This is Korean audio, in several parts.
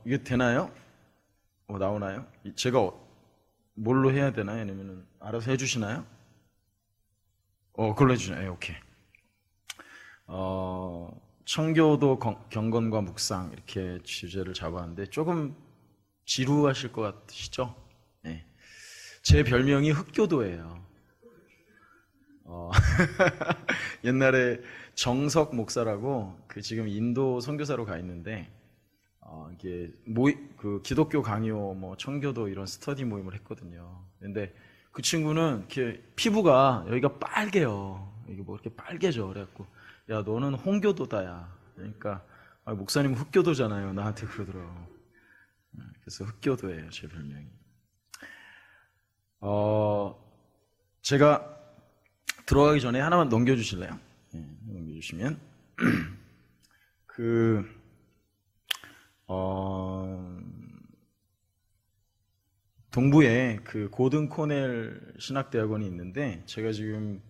이게 되나요? 나오나요? 제가 뭘로 해야 되나요? 아니면 알아서 해주시나요? 그걸로 해주시나요? 예, 오케이. 청교도 경건과 묵상 이렇게 주제를 잡았는데 조금 지루하실 것 같으시죠? 네. 제 별명이 흑교도예요. 옛날에 정석 목사라고 지금 인도 선교사로 가 있는데 이게 그 기독교 강요 뭐 청교도 이런 스터디 모임을 했거든요. 근데 그 친구는 이렇게 피부가 여기가 빨개요. 이게 뭐 이렇게 빨개져. 그래갖고 야 너는 홍교도다야. 그러니까 목사님 흑교도잖아요. 나한테 그러더라고. 그래서 흑교도예요 제 별명이. 제가 들어가기 전에 하나만 넘겨주실래요? 네, 넘겨주시면 동부에 그 고든 코넬 신학대학원이 있는데 제가 지금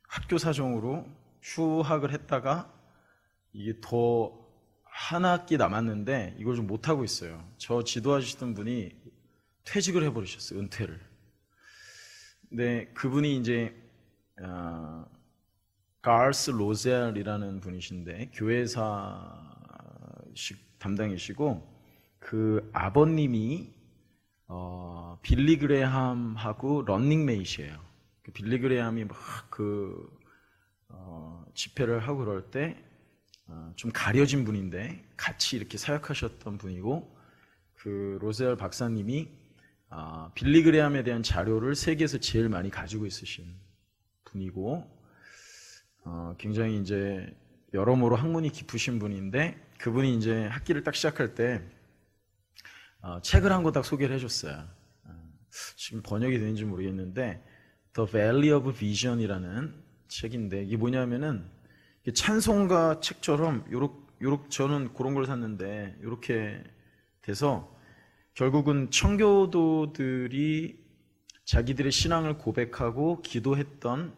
학교 사정으로 휴학을 했다가 이게 더 한 학기 남았는데 이걸 좀 못하고 있어요. 저 지도하시던 분이 퇴직을 해버리셨어요. 은퇴를. 근데 그분이 이제 가르스 로젤이라는 분이신데 교회사 담당이시고 그 아버님이 빌리 그레함하고 런닝메이트예요. 그 빌리 그레함이 막 집회를 하고 그럴 때 좀 가려진 분인데 같이 이렇게 사역하셨던 분이고 그 로젤 박사님이 빌리 그레함에 대한 자료를 세계에서 제일 많이 가지고 있으신 분이고 굉장히 이제 여러모로 학문이 깊으신 분인데 그분이 이제 학기를 딱 시작할 때 책을 한 권 딱 소개를 해줬어요. 지금 번역이 되는지 모르겠는데 The Valley of Vision이라는 책인데 이게 뭐냐면은 찬송가 책처럼 저는 그런 걸 샀는데 이렇게 돼서 결국은 청교도들이 자기들의 신앙을 고백하고 기도했던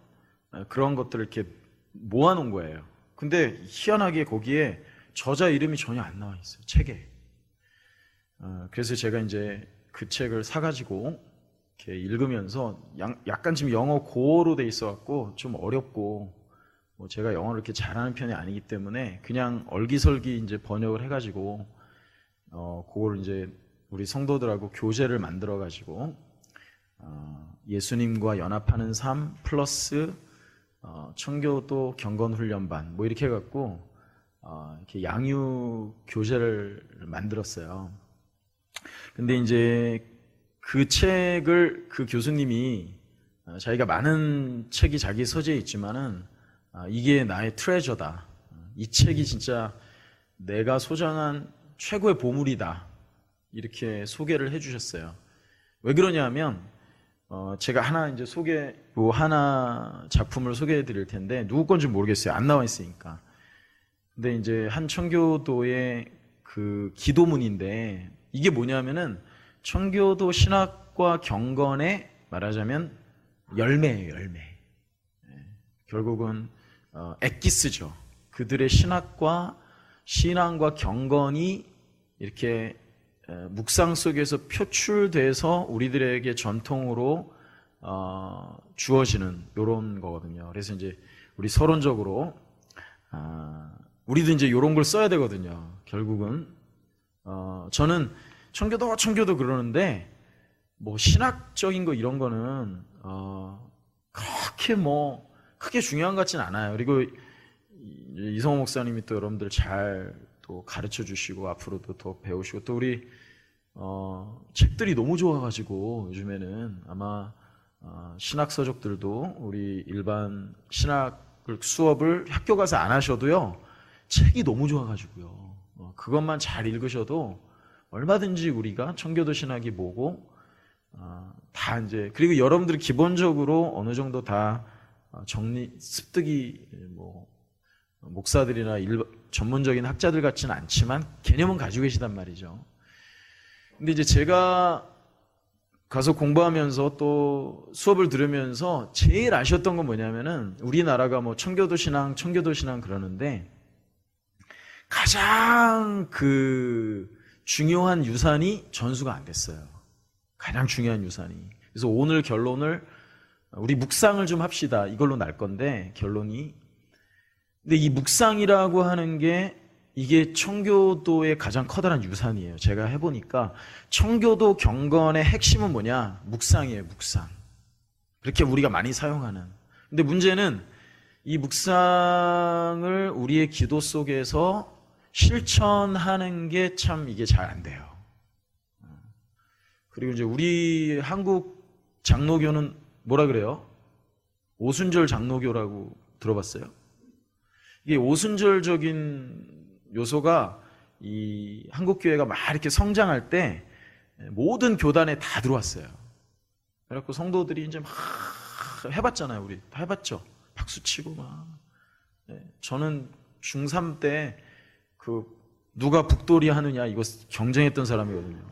그런 것들을 이렇게 모아놓은 거예요. 근데 희한하게 거기에 저자 이름이 전혀 안 나와 있어요, 책에. 그래서 제가 이제 그 책을 사가지고 이렇게 읽으면서 약간 지금 영어 고어로 돼 있어갖고 좀 어렵고 뭐 제가 영어를 이렇게 잘하는 편이 아니기 때문에 그냥 얼기설기 이제 번역을 해가지고 그걸 이제 우리 성도들하고 교재를 만들어가지고 예수님과 연합하는 삶 플러스 청교도 경건훈련반 뭐 이렇게 해갖고 이렇게 양육 교재를 만들었어요. 근데 이제 그 책을 그 교수님이 자기가 많은 책이 자기 서재에 있지만은 이게 나의 트레저다. 이 책이 진짜 내가 소장한 최고의 보물이다. 이렇게 소개를 해주셨어요. 왜 그러냐면 제가 하나 작품을 소개해 드릴 텐데 누구 건지 모르겠어요. 안 나와 있으니까. 근데 이제 한 청교도의 그 기도문인데 이게 뭐냐면은 청교도 신학과 경건의 말하자면 열매예요, 열매. 결국은 엑기스죠. 그들의 신앙과 경건이 이렇게 묵상 속에서 표출돼서 우리들에게 전통으로 주어지는 이런 거거든요. 그래서 이제 우리 서론적으로 우리도 이제 이런 걸 써야 되거든요. 결국은 저는 청교도 그러는데 뭐 신학적인 거 이런 거는 그렇게 뭐 크게 중요한 것 같진 않아요. 그리고 이성호 목사님이 또 여러분들 잘 또 가르쳐 주시고 앞으로도 더 배우시고 또 우리 책들이 너무 좋아가지고 요즘에는 아마 신학 서적들도 우리 일반 신학 수업을 학교 가서 안 하셔도요 책이 너무 좋아가지고요 그것만 잘 읽으셔도 얼마든지 우리가 청교도 신학이 뭐고 다 이제 그리고 여러분들이 기본적으로 어느 정도 다 습득이 뭐 목사들이나 전문적인 학자들 같지는 않지만 개념은 가지고 계시단 말이죠. 근데 이제 제가 가서 공부하면서 또 수업을 들으면서 제일 아쉬웠던 건 뭐냐면은 우리나라가 뭐 청교도 신앙 그러는데 가장 그 중요한 유산이 전수가 안 됐어요. 가장 중요한 유산이. 그래서 오늘 결론을 우리 묵상을 좀 합시다. 이걸로 날 건데 결론이. 근데 이 묵상이라고 하는 게 이게 청교도의 가장 커다란 유산이에요. 제가 해보니까 청교도 경건의 핵심은 뭐냐? 묵상이에요. 묵상. 그렇게 우리가 많이 사용하는. 근데 문제는 이 묵상을 우리의 기도 속에서 실천하는 게 참 이게 잘 안 돼요. 그리고 이제 우리 한국 장로교는 뭐라 그래요? 오순절 장로교라고 들어봤어요? 이게 오순절적인 요소가 이 한국교회가 막 이렇게 성장할 때 모든 교단에 다 들어왔어요. 그래갖고 성도들이 이제 막 해봤잖아요. 우리 다 해봤죠. 박수치고 막. 저는 중3 때 그 누가 북돌이 하느냐 이거 경쟁했던 사람이거든요.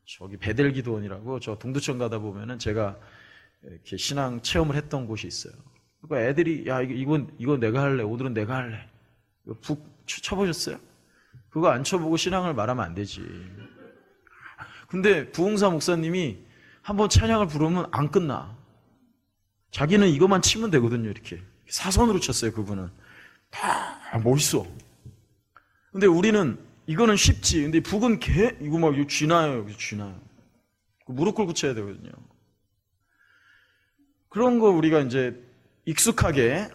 저기 베델기도원이라고 저 동두천 가다 보면은 제가 이렇게 신앙 체험을 했던 곳이 있어요. 그러니까 애들이 야 이거 내가 할래. 오늘은 내가 할래. 이거 북 쳐보셨어요? 그거 안 쳐보고 신앙을 말하면 안 되지. 근데 부흥사 목사님이 한번 찬양을 부르면 안 끝나. 자기는 이것만 치면 되거든요. 이렇게 사선으로 쳤어요. 그분은 다 멋있어. 근데 우리는 이거는 쉽지. 근데 북은 이거 막 쥐나요. 쥐나요. 무릎 꿇고 쳐야 되거든요. 그런 거 우리가 이제 익숙하게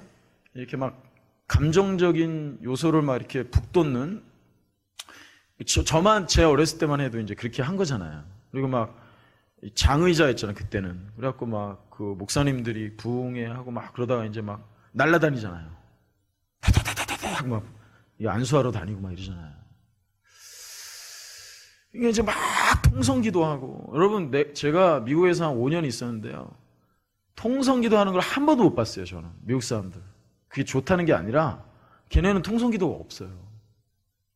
이렇게 막 감정적인 요소를 막 이렇게 북돋는 저만 제 어렸을 때만 해도 이제 그렇게 한 거잖아요. 그리고 막 장의자였잖아요. 그때는. 그래갖고 막 그 목사님들이 부흥회 하고 막 그러다가 이제 막 날라다니잖아요. 다다다다닥 막 안수하러 다니고 막 이러잖아요. 이게 이제 막 통성기도하고 여러분 제가 미국에서 한 5년 있었는데요. 통성기도하는 걸 한 번도 못 봤어요. 저는 미국 사람들. 그게 좋다는 게 아니라 걔네는 통성기도가 없어요.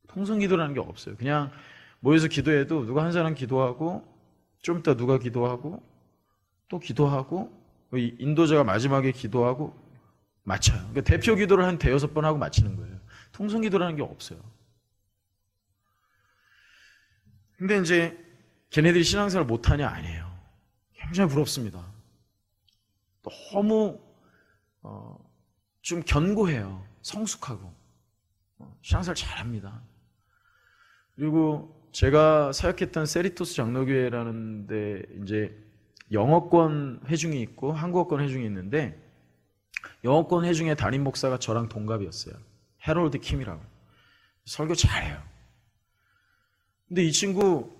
통성기도라는 게 없어요. 그냥 모여서 기도해도 누가 한 사람 기도하고 좀 이따 누가 기도하고 또 기도하고 인도자가 마지막에 기도하고 마쳐요. 그러니까 대표 기도를 한 5-6번 하고 마치는 거예요. 통성기도라는 게 없어요. 근데 이제 걔네들이 신앙생활 못하냐? 아니에요. 굉장히 부럽습니다. 너무 좀 견고해요. 성숙하고 신앙생활 잘합니다. 그리고 제가 사역했던 세리토스 장로교회라는 데 이제 영어권 회중이 있고 한국어권 회중이 있는데 영어권 회중의 담임 목사가 저랑 동갑이었어요. 해롤드 킴이라고. 설교 잘해요. 근데 이 친구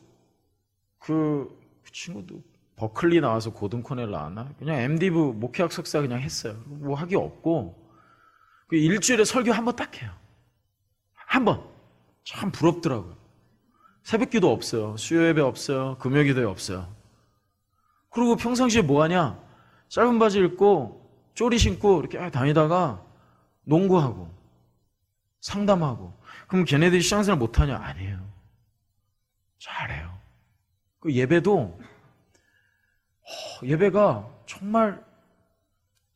그 친구도 버클리 나와서 고등 코넬 나왔나? 그냥 MDiv 목회학 석사 그냥 했어요. 뭐 하기 없고 그 일주일에 설교 한 번 딱 해요. 한 번. 참 부럽더라고요. 새벽기도 없어요. 수요예배 없어요. 금요기도에 없어요. 그리고 평상시에 뭐 하냐? 짧은 바지 입고 쪼리 신고 이렇게 다니다가 농구하고 상담하고. 그럼 걔네들이 신앙생활 못하냐? 아니에요. 잘해요. 그 예배도 예배가 정말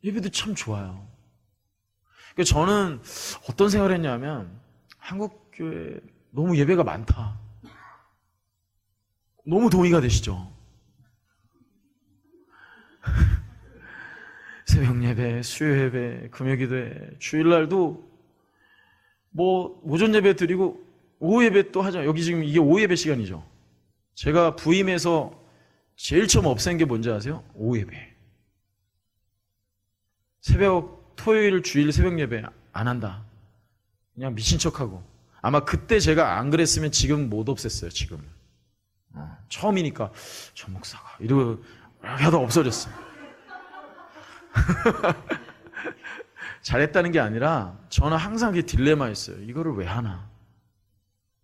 예배도 참 좋아요. 그러니까 저는 어떤 생각을 했냐면 한국교회 너무 예배가 많다. 너무 동의가 되시죠? 새벽 예배, 수요 예배, 금요 기도회, 주일날도 뭐 오전 예배 드리고 오후 예배 또 하죠. 여기 지금 이게 오후 예배 시간이죠. 제가 부임해서 제일 처음 없앤 게 뭔지 아세요? 오후 예배. 토요일 주일 새벽 예배 안 한다. 그냥 미친 척하고. 아마 그때 제가 안 그랬으면 지금 못 없앴어요. 지금 처음이니까 저 목사가 이러고 하다 없어졌어요. 잘했다는 게 아니라 저는 항상 그게 딜레마였어요. 이거를 왜 하나?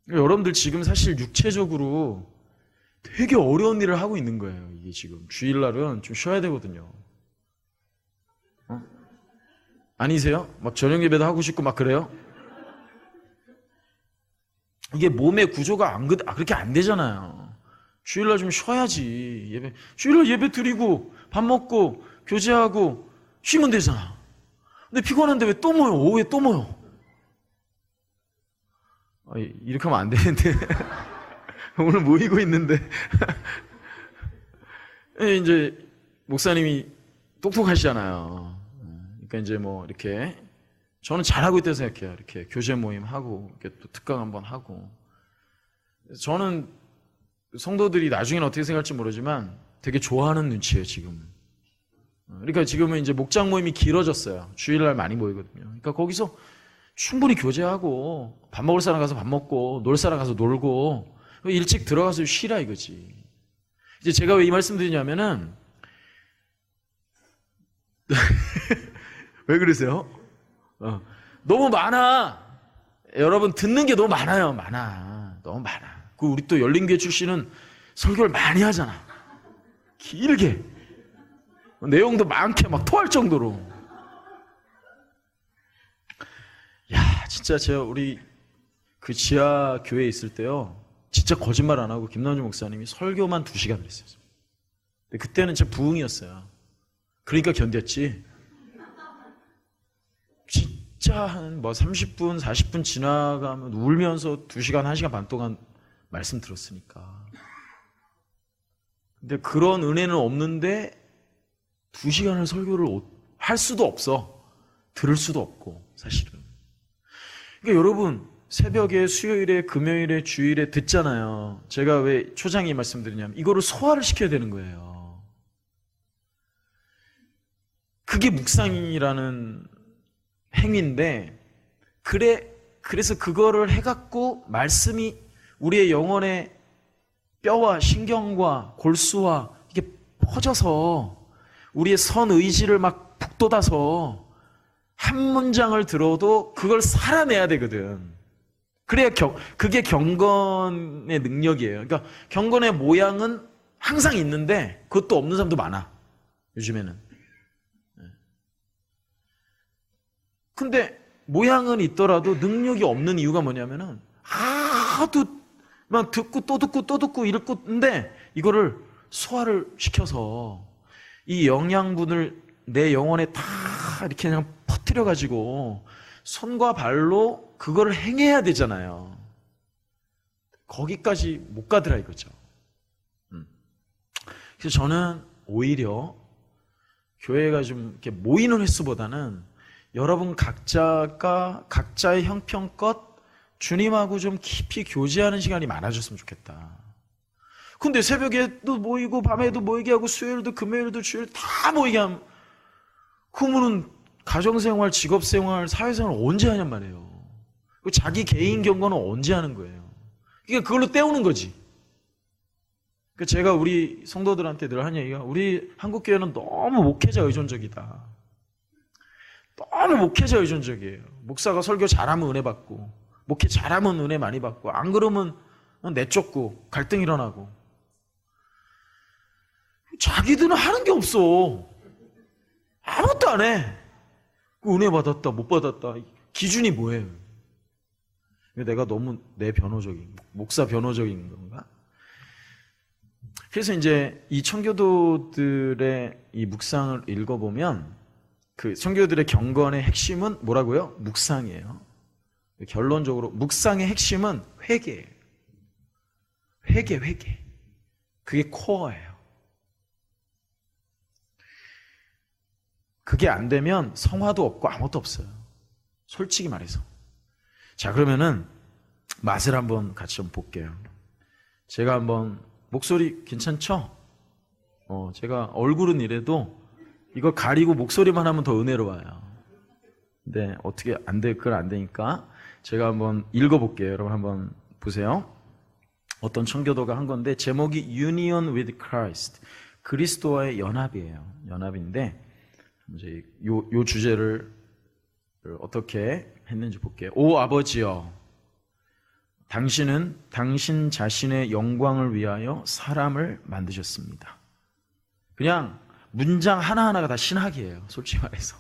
여러분들 지금 사실 육체적으로 되게 어려운 일을 하고 있는 거예요. 이게 지금 주일날은 좀 쉬어야 되거든요. 아니세요? 막 저녁 예배도 하고 싶고 막 그래요? 이게 몸의 구조가 그렇게 안 되잖아요. 주일날 좀 쉬어야지. 주일날 예배 드리고 밥 먹고 교제하고 쉬면 되잖아. 근데 피곤한데 왜 또 모여? 오후에 또 모여? 이렇게 하면 안 되는데. 오늘 모이고 있는데. 이제 목사님이 똑똑하시잖아요. 그러니까 이제 뭐 이렇게 저는 잘하고 있다고 생각해요. 이렇게 교제 모임 하고 이렇게 또 특강 한번 하고. 저는 성도들이 나중에는 어떻게 생각할지 모르지만 되게 좋아하는 눈치예요, 지금. 그러니까 지금은 이제 목장 모임이 길어졌어요. 주일날 많이 모이거든요. 그러니까 거기서 충분히 교제하고 밥 먹을 사람 가서 밥 먹고 놀 사람 가서 놀고 일찍 들어가서 쉬라 이거지. 이제 제가 왜 이 말씀 드리냐면은 왜 그러세요? 너무 많아. 여러분 듣는 게 너무 많아요. 너무 많아. 그 우리 또 열린교회 출신은 설교를 많이 하잖아. 길게. 내용도 많게 막 토할 정도로. 야, 진짜 제가 우리 그 지하 교회에 있을 때요. 진짜 거짓말 안 하고 김남주 목사님이 설교만 2시간을 했어요. 근데 그때는 진짜 부흥이었어요. 그러니까 견뎠지. 진짜 한 뭐 30분, 40분 지나가면 울면서 2시간, 1시간 반 동안 말씀 들었으니까. 근데 그런 은혜는 없는데 2시간을 설교를 할 수도 없어. 들을 수도 없고, 사실은. 그러니까 여러분, 새벽에, 수요일에, 금요일에, 주일에 듣잖아요. 제가 왜 초장에 말씀드리냐면 이거를 소화를 시켜야 되는 거예요. 그게 묵상이라는 행위인데, 그래서 그거를 해갖고 말씀이 우리의 영혼의 뼈와 신경과 골수와 이게 퍼져서 우리의 선 의지를 막 북돋아서 한 문장을 들어도 그걸 살아내야 되거든. 그래야 그게 경건의 능력이에요. 그러니까 경건의 모양은 항상 있는데 그것도 없는 사람도 많아. 요즘에는. 근데 모양은 있더라도 능력이 없는 이유가 뭐냐면은 하도 막 듣고 또 듣고 또 듣고 이랬는데 이거를 소화를 시켜서 이 영양분을 내 영혼에 다 이렇게 그냥 퍼뜨려 가지고 손과 발로 그거를 행해야 되잖아요. 거기까지 못 가더라 이거죠. 그래서 저는 오히려 교회가 좀 이렇게 모이는 횟수보다는 여러분 각자가 각자의 형편껏 주님하고 좀 깊이 교제하는 시간이 많아졌으면 좋겠다. 근데 새벽에도 모이고 밤에도 모이게 하고 수요일도 금요일도 주일 다 모이게 하면 그러면은 가정생활, 직업생활, 사회생활 언제 하냔 말이에요. 자기 개인 경건은 언제 하는 거예요. 그러니까 그걸로 때우는 거지. 제가 우리 성도들한테 늘 하는 얘기가 우리 한국교회는 너무 목회자 의존적이다. 너무 목회자 의존적이에요. 목사가 설교 잘하면 은혜 받고 목회 잘하면 은혜 많이 받고 안 그러면 내쫓고 갈등 일어나고 자기들은 하는 게 없어. 아무것도 안 해. 은혜 받았다 못 받았다 기준이 뭐예요? 내가 너무 내 변호적인 목사 변호적인 건가? 그래서 이제 이 청교도들의 이 묵상을 읽어보면 그 청교도들의 경건의 핵심은 뭐라고요? 묵상이에요. 결론적으로 묵상의 핵심은 회개예요. 회개. 그게 코어예요. 그게 안 되면 성화도 없고 아무것도 없어요. 솔직히 말해서. 자, 그러면은 맛을 한번 같이 좀 볼게요. 제가 한번 목소리 괜찮죠? 제가 얼굴은 이래도 이걸 가리고 목소리만 하면 더 은혜로워요. 근데 어떻게 그건 안 되니까 제가 한번 읽어볼게요. 여러분 한번 보세요. 어떤 청교도가 한 건데 제목이 Union with Christ, 그리스도와의 연합이에요. 연합인데 이제 요 주제를 어떻게 했는지 볼게요. 오 아버지여, 당신은 당신 자신의 영광을 위하여 사람을 만드셨습니다. 그냥 문장 하나하나가 다 신학이에요. 솔직히 말해서.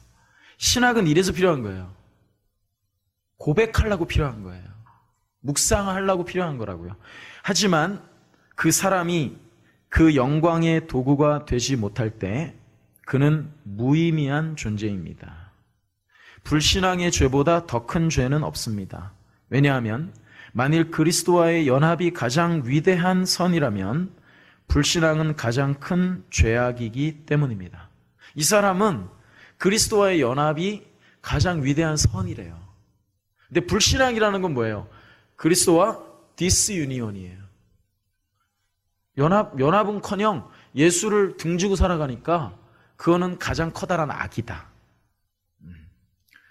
신학은 이래서 필요한 거예요. 고백하려고 필요한 거예요. 묵상하려고 필요한 거라고요. 하지만 그 사람이 그 영광의 도구가 되지 못할 때 그는 무의미한 존재입니다. 불신앙의 죄보다 더 큰 죄는 없습니다. 왜냐하면 만일 그리스도와의 연합이 가장 위대한 선이라면 불신앙은 가장 큰 죄악이기 때문입니다. 이 사람은 그리스도와의 연합이 가장 위대한 선이래요. 근데 불신앙이라는 건 뭐예요? 그리스도와 디스유니온이에요. 연합은커녕 예수를 등지고 살아가니까 그거는 가장 커다란 악이다.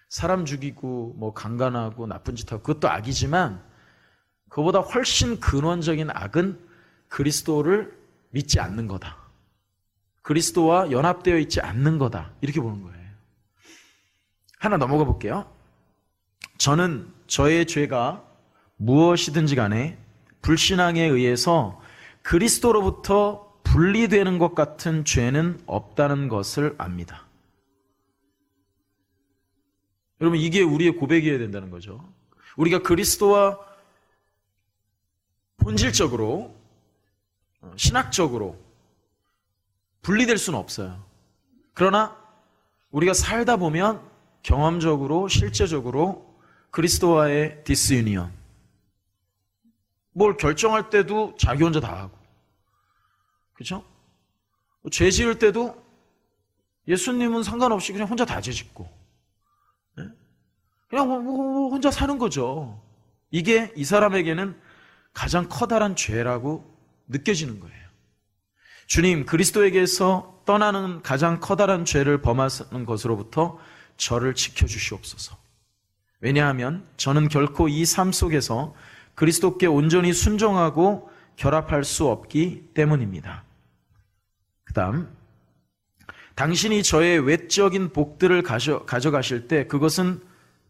사람 죽이고 뭐 강간하고 나쁜 짓 하고 그것도 악이지만 그보다 훨씬 근원적인 악은 그리스도를 믿지 않는 거다. 그리스도와 연합되어 있지 않는 거다. 이렇게 보는 거예요. 하나 넘어가 볼게요. 저는 저의 죄가 무엇이든지 간에 불신앙에 의해서 그리스도로부터 분리되는 것 같은 죄는 없다는 것을 압니다. 여러분, 이게 우리의 고백이어야 된다는 거죠. 우리가 그리스도와 본질적으로, 신학적으로 분리될 수는 없어요. 그러나 우리가 살다 보면 경험적으로, 실제적으로 그리스도와의 디스유니언, 뭘 결정할 때도 자기 혼자 다 하고, 그렇죠? 죄 지을 때도 예수님은 상관없이 그냥 혼자 다 죄 짓고, 그냥 혼자 사는 거죠. 이게 이 사람에게는 가장 커다란 죄라고 느껴지는 거예요. 주님, 그리스도에게서 떠나는 가장 커다란 죄를 범하는 것으로부터 저를 지켜주시옵소서. 왜냐하면 저는 결코 이 삶 속에서 그리스도께 온전히 순종하고 결합할 수 없기 때문입니다. 그 다음, 당신이 저의 외적인 복들을 가져가실 때 그것은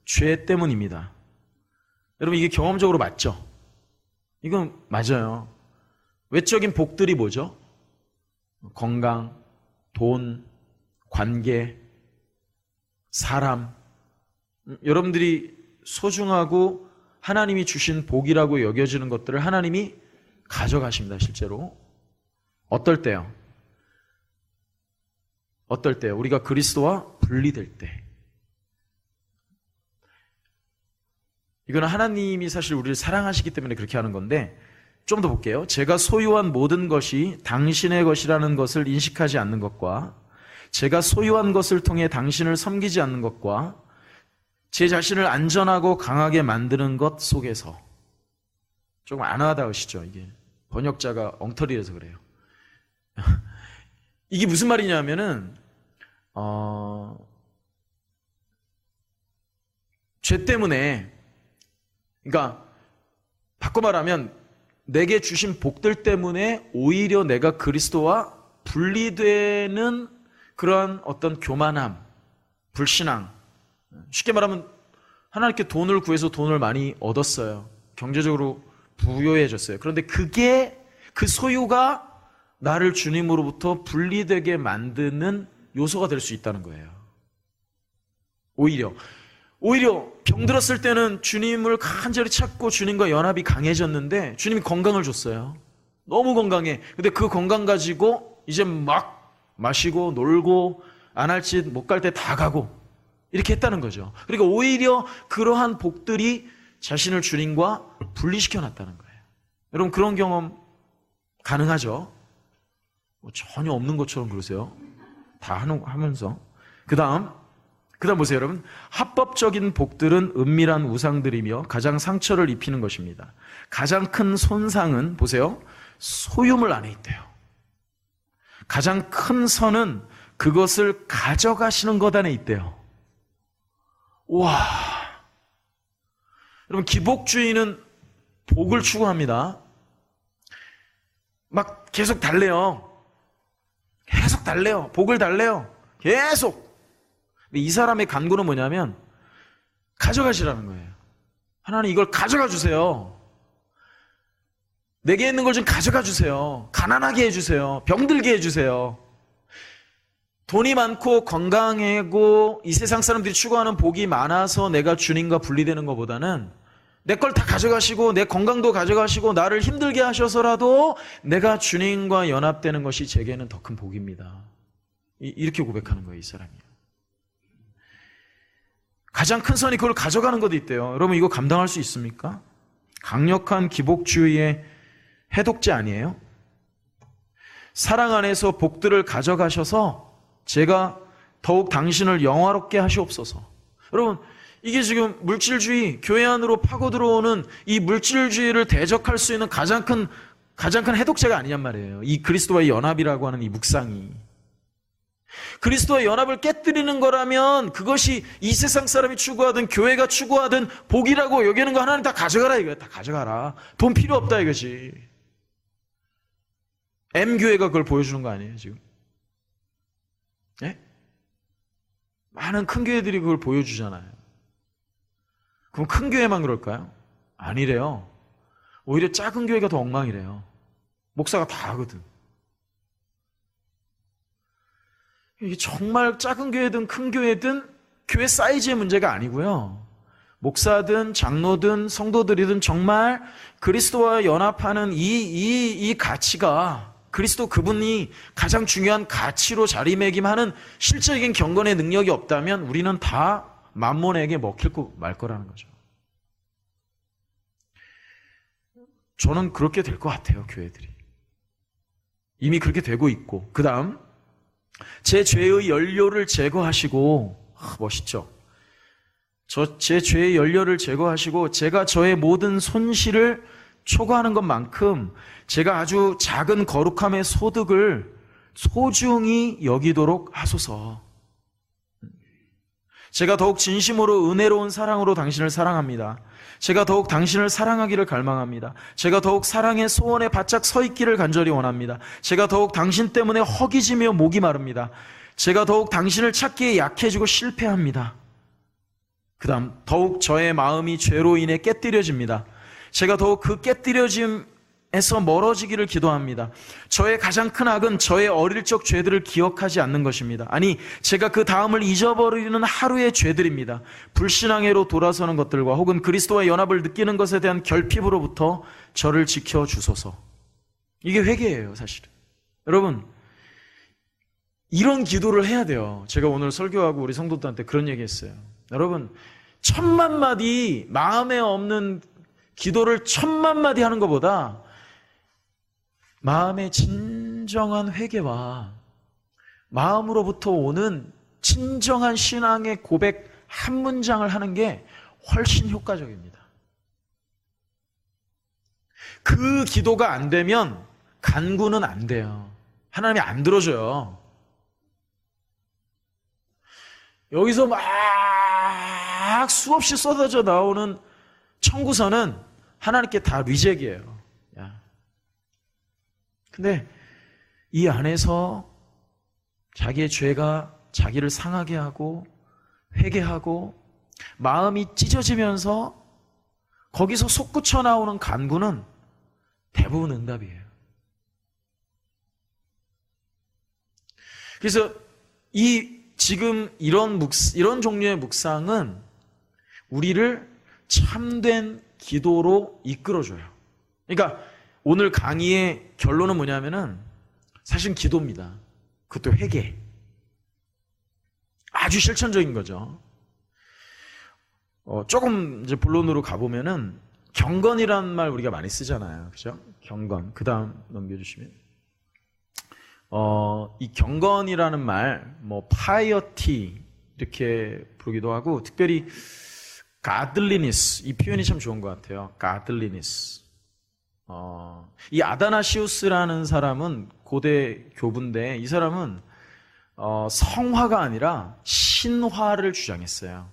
죄 때문입니다. 여러분, 이게 경험적으로 맞죠? 이건 맞아요. 외적인 복들이 뭐죠? 건강, 돈, 관계, 사람. 여러분들이 소중하고 하나님이 주신 복이라고 여겨지는 것들을 하나님이 가져가십니다, 실제로. 어떨 때요? 어떨 때요? 우리가 그리스도와 분리될 때. 이거는 하나님이 사실 우리를 사랑하시기 때문에 그렇게 하는 건데, 좀 더 볼게요. 제가 소유한 모든 것이 당신의 것이라는 것을 인식하지 않는 것과, 제가 소유한 것을 통해 당신을 섬기지 않는 것과, 제 자신을 안전하고 강하게 만드는 것 속에서, 조금 안 와닿으시죠? 이게 번역자가 엉터리라서 그래요. 이게 무슨 말이냐면은 죄 때문에, 그러니까 바꿔 말하면 내게 주신 복들 때문에 오히려 내가 그리스도와 분리되는 그러한 어떤 교만함, 불신앙. 쉽게 말하면 하나님께 돈을 구해서 돈을 많이 얻었어요. 경제적으로 부유해졌어요. 그런데 그게, 그 소유가 나를 주님으로부터 분리되게 만드는 요소가 될 수 있다는 거예요. 오히려 병들었을 때는 주님을 간절히 찾고 주님과 연합이 강해졌는데 주님이 건강을 줬어요. 너무 건강해. 근데 그 건강 가지고 이제 막 마시고 놀고 안 할 짓 못 갈 때 다 가고 이렇게 했다는 거죠. 그러니까 오히려 그러한 복들이 자신을 주님과 분리시켜 놨다는 거예요. 여러분, 그런 경험 가능하죠? 전혀 없는 것처럼 그러세요. 다 하면서. 그 다음 보세요, 여러분. 합법적인 복들은 은밀한 우상들이며 가장 상처를 입히는 것입니다. 가장 큰 손상은, 보세요, 소유물 안에 있대요. 가장 큰 선은 그것을 가져가시는 것 안에 있대요. 와, 여러분, 기복주의는 복을 추구합니다. 막 계속 달래요. 계속 달래요. 복을 달래요. 계속. 근데 이 사람의 간구는 뭐냐면 가져가시라는 거예요. 하나님, 이걸 가져가 주세요. 내게 있는 걸 좀 가져가 주세요. 가난하게 해주세요. 병들게 해주세요. 돈이 많고 건강하고 이 세상 사람들이 추구하는 복이 많아서 내가 주님과 분리되는 것보다는 내 걸 다 가져가시고 내 건강도 가져가시고 나를 힘들게 하셔서라도 내가 주님과 연합되는 것이 제게는 더 큰 복입니다. 이렇게 고백하는 거예요, 이 사람이. 가장 큰 선이 그걸 가져가는 것도 있대요. 여러분, 이거 감당할 수 있습니까? 강력한 기복주의의 해독제 아니에요? 사랑 안에서 복들을 가져가셔서 제가 더욱 당신을 영화롭게 하시옵소서. 여러분, 이게 지금 물질주의, 교회 안으로 파고 들어오는 이 물질주의를 대적할 수 있는 가장 큰 해독제가 아니냔 말이에요. 이 그리스도와의 연합이라고 하는 이 묵상이. 그리스도와 연합을 깨뜨리는 거라면 그것이 이 세상 사람이 추구하든 교회가 추구하든 복이라고 여기는 거 하나님 다 가져가라 이거야. 다 가져가라. 돈 필요 없다 이거지. M교회가 그걸 보여주는 거 아니에요 지금? 예? 많은 큰 교회들이 그걸 보여주잖아요. 그럼 큰 교회만 그럴까요? 아니래요. 오히려 작은 교회가 더 엉망이래요. 목사가 다 하거든. 이게 정말 작은 교회든 큰 교회든 교회 사이즈의 문제가 아니고요. 목사든 장로든 성도들이든 정말 그리스도와 연합하는 이 가치가 그리스도 그분이 가장 중요한 가치로 자리매김하는 실질적인 경건의 능력이 없다면 우리는 다 만몬에게 먹힐 거 말 거라는 거죠. 저는 그렇게 될 것 같아요, 교회들이. 이미 그렇게 되고 있고. 그 다음 제 죄의 연료를 제거하시고, 멋있죠? 제 죄의 연료를 제거하시고 제가 저의 모든 손실을 초과하는 것만큼 제가 아주 작은 거룩함의 소득을 소중히 여기도록 하소서. 제가 더욱 진심으로 은혜로운 사랑으로 당신을 사랑합니다. 제가 더욱 당신을 사랑하기를 갈망합니다. 제가 더욱 사랑의 소원에 바짝 서 있기를 간절히 원합니다. 제가 더욱 당신 때문에 허기지며 목이 마릅니다. 제가 더욱 당신을 찾기에 약해지고 실패합니다. 그 다음 더욱 저의 마음이 죄로 인해 깨뜨려집니다. 제가 더욱 그 깨뜨려짐에서 멀어지기를 기도합니다. 저의 가장 큰 악은 저의 어릴 적 죄들을 기억하지 않는 것입니다. 아니, 제가 그 다음을 잊어버리는 하루의 죄들입니다. 불신앙회로 돌아서는 것들과 혹은 그리스도와 연합을 느끼는 것에 대한 결핍으로부터 저를 지켜주소서. 이게 회개예요, 사실은. 여러분, 이런 기도를 해야 돼요. 제가 오늘 설교하고 우리 성도들한테 그런 얘기 했어요. 여러분, 1000만 마디 마음에 없는 기도를 1000만 마디 하는 것보다 마음의 진정한 회개와 마음으로부터 오는 진정한 신앙의 고백 한 문장을 하는 게 훨씬 효과적입니다. 그 기도가 안 되면 간구는 안 돼요. 하나님이 안 들어줘요. 여기서 막 수없이 쏟아져 나오는 청구서는 하나님께 다 리젝이에요. 근데 이 안에서 자기의 죄가 자기를 상하게 하고 회개하고 마음이 찢어지면서 거기서 솟구쳐 나오는 간구는 대부분 응답이에요. 그래서 지금 이런 종류의 묵상은 우리를 참된 기도로 이끌어줘요. 그러니까 오늘 강의의 결론은 뭐냐면은 사실 기도입니다. 그것도 회개. 아주 실천적인 거죠. 조금 이제 본론으로 가보면은 경건이라는 말 우리가 많이 쓰잖아요. 그죠? 경건. 그 다음 넘겨주시면. 이 경건이라는 말, piety 이렇게 부르기도 하고, 특별히 godliness 이 표현이 참 좋은 것 같아요. godliness. 이 아다나시우스라는 사람은 고대 교부인데 이 사람은 성화가 아니라 신화를 주장했어요.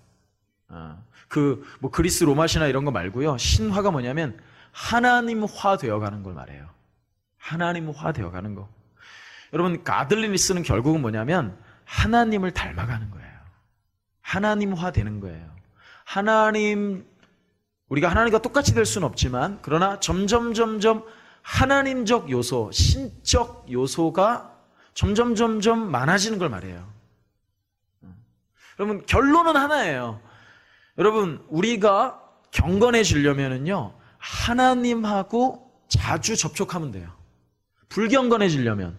그리스 로마시나 이런 거 말고요. 신화가 뭐냐면 하나님화 되어가는 걸 말해요. 하나님화 되어가는 거. 여러분, 가들리니스는 결국은 뭐냐면 하나님을 닮아가는 거예요. 하나님화 되는 거예요. 우리가 하나님과 똑같이 될 수는 없지만 그러나 점점 하나님적 요소, 신적 요소가 점점 많아지는 걸 말해요. 여러분, 결론은 하나예요. 여러분, 우리가 경건해지려면은요, 하나님하고 자주 접촉하면 돼요. 불경건해지려면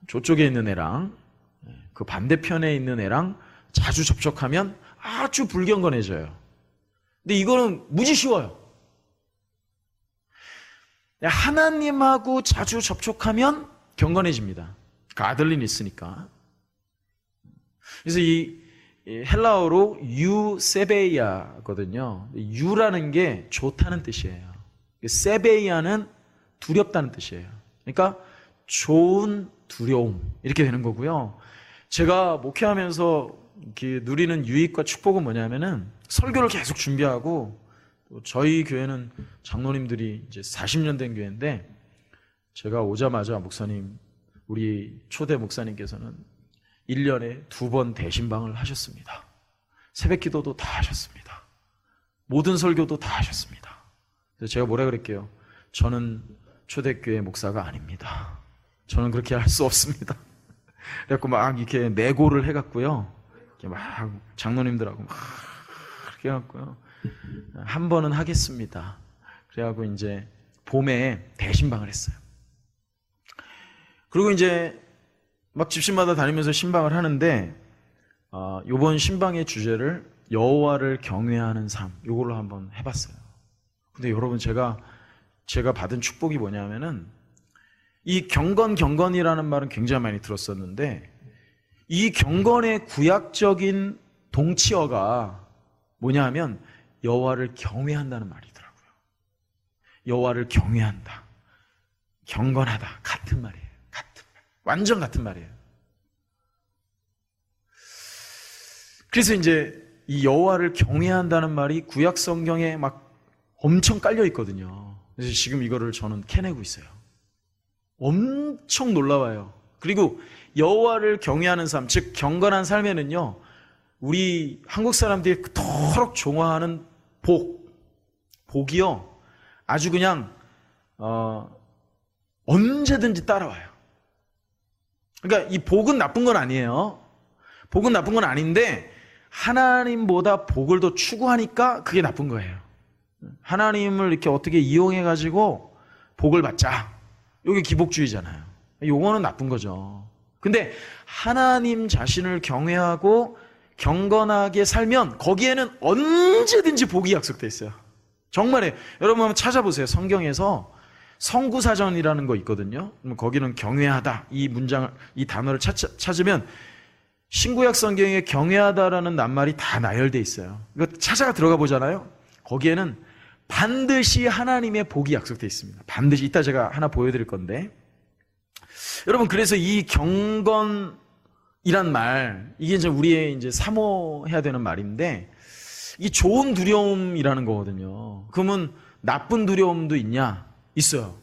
저쪽에 있는 애랑 그 반대편에 있는 애랑 자주 접촉하면 아주 불경건해져요. 근데 이거는 무지 쉬워요. 하나님하고 자주 접촉하면 경건해집니다. 그 아들린 있으니까. 그래서 이 헬라어로 유세베이아거든요. 유라는 게 좋다는 뜻이에요. 세베이아는 두렵다는 뜻이에요. 그러니까 좋은 두려움 이렇게 되는 거고요. 제가 목회하면서 이렇게 누리는 유익과 축복은 뭐냐면은 설교를 계속 준비하고, 또 저희 교회는 장로님들이 이제 40년 된 교회인데, 제가 오자마자 목사님, 우리 초대 목사님께서는 1년에 2번 대신방을 하셨습니다. 새벽 기도도 다 하셨습니다. 모든 설교도 다 하셨습니다. 그래서 제가 뭐라 그랬게요? 저는 초대교회 목사가 아닙니다. 저는 그렇게 할 수 없습니다. 그래갖고 막 이렇게 내고를 해갖고요. 이렇게 막 장로님들하고 막 이렇게 해갖고요. 한 번은 하겠습니다. 그래갖고 이제 봄에 대신방을 했어요. 그리고 이제 막 집신마다 다니면서 신방을 하는데, 요번 신방의 주제를 여호와를 경외하는 삶, 요걸로 한번 해봤어요. 근데 여러분, 제가 받은 축복이 뭐냐면은, 이 경건이라는 말은 굉장히 많이 들었었는데, 이 경건의 구약적인 동치어가 뭐냐 하면 여호와를 경외한다는 말이더라고요. 여호와를 경외한다, 경건하다, 같은 말이에요. 완전 같은 말이에요. 그래서 이제 이 여호와를 경외한다는 말이 구약 성경에 막 엄청 깔려 있거든요. 그래서 지금 이거를 저는 캐내고 있어요. 엄청 놀라워요. 그리고 여호와를 경외하는 삶, 즉 경건한 삶에는요, 우리 한국 사람들이 그토록 좋아하는 복이요, 아주 그냥 언제든지 따라와요. 그러니까 이 복은 나쁜 건 아니에요. 복은 나쁜 건 아닌데, 하나님보다 복을 더 추구하니까 그게 나쁜 거예요. 하나님을 이렇게 어떻게 이용해가지고 복을 받자, 이게 기복주의잖아요. 요거는 나쁜 거죠. 근데 하나님 자신을 경외하고 경건하게 살면 거기에는 언제든지 복이 약속되어 있어요. 정말이에요. 여러분 한번 찾아보세요. 성경에서 성구사전이라는 거 있거든요. 거기는 경외하다, 이 문장을, 이 단어를 찾으면 신구약 성경에 경외하다라는 낱말이 다 나열되어 있어요. 이거 찾아가 들어가 보잖아요. 거기에는 반드시 하나님의 복이 약속되어 있습니다. 반드시. 이따 제가 하나 보여드릴 건데, 여러분, 그래서 이 경건이란 말, 이게 이제 우리의 이제 사모해야 되는 말인데, 이 좋은 두려움이라는 거거든요. 그러면 나쁜 두려움도 있냐? 있어요.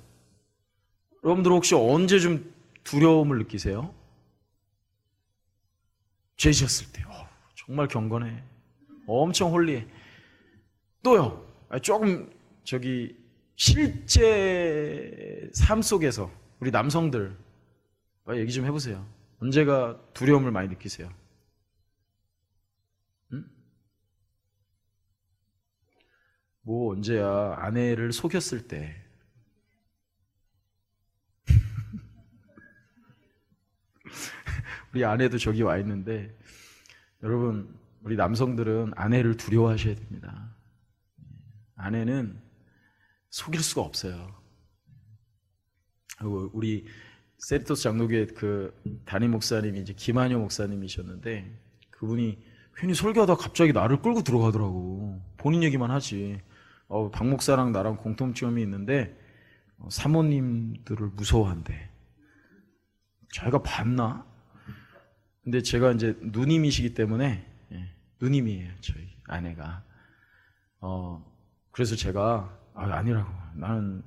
여러분들 혹시 언제 좀 두려움을 느끼세요? 죄 지었을 때. 정말 경건해. 엄청 홀리해. 또요, 조금 실제 삶 속에서 우리 남성들 얘기 좀 해보세요. 언제가 두려움을 많이 느끼세요? 응? 뭐 언제야? 아내를 속였을 때. 우리 아내도 저기 와 있는데, 여러분, 우리 남성들은 아내를 두려워하셔야 됩니다. 아내는 속일 수가 없어요. 그리고 우리 세리토스 장로교회 그 담임 목사님이 이제 김한효 목사님이셨는데, 그분이 괜히 설교하다가 갑자기 나를 끌고 들어가더라고. 본인 얘기만 하지. 박 목사랑 나랑 공통점이 있는데, 사모님들을 무서워한대. 자기가 봤나? 근데 제가 이제 누님이시기 때문에, 누님이에요, 저희 아내가. 그래서 제가, 아니라고. 나는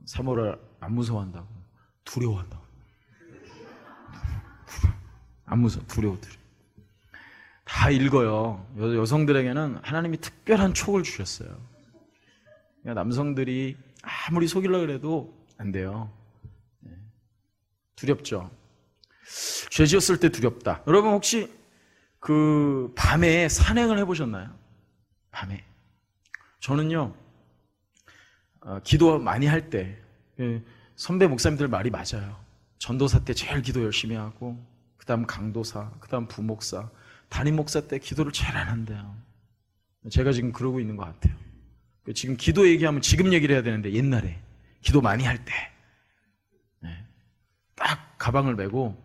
사모를 안 무서워한다고. 두려워한다고. 안 무서워, 두려워. 다 읽어요. 여성들에게는 하나님이 특별한 촉을 주셨어요. 그러니까 남성들이 아무리 속이려고 해도 안 돼요. 두렵죠. 죄 지었을 때 두렵다. 여러분 혹시 그 밤에 산행을 해보셨나요? 밤에. 저는요, 기도 많이 할 때, 선배 목사님들 말이 맞아요. 전도사 때 제일 기도 열심히 하고, 그 다음 강도사, 그 다음 부목사, 담임 목사 때 기도를 제일 안 한대요. 제가 지금 그러고 있는 것 같아요. 지금 기도 얘기하면 지금 얘기를 해야 되는데 옛날에 기도 많이 할 때 딱 가방을 메고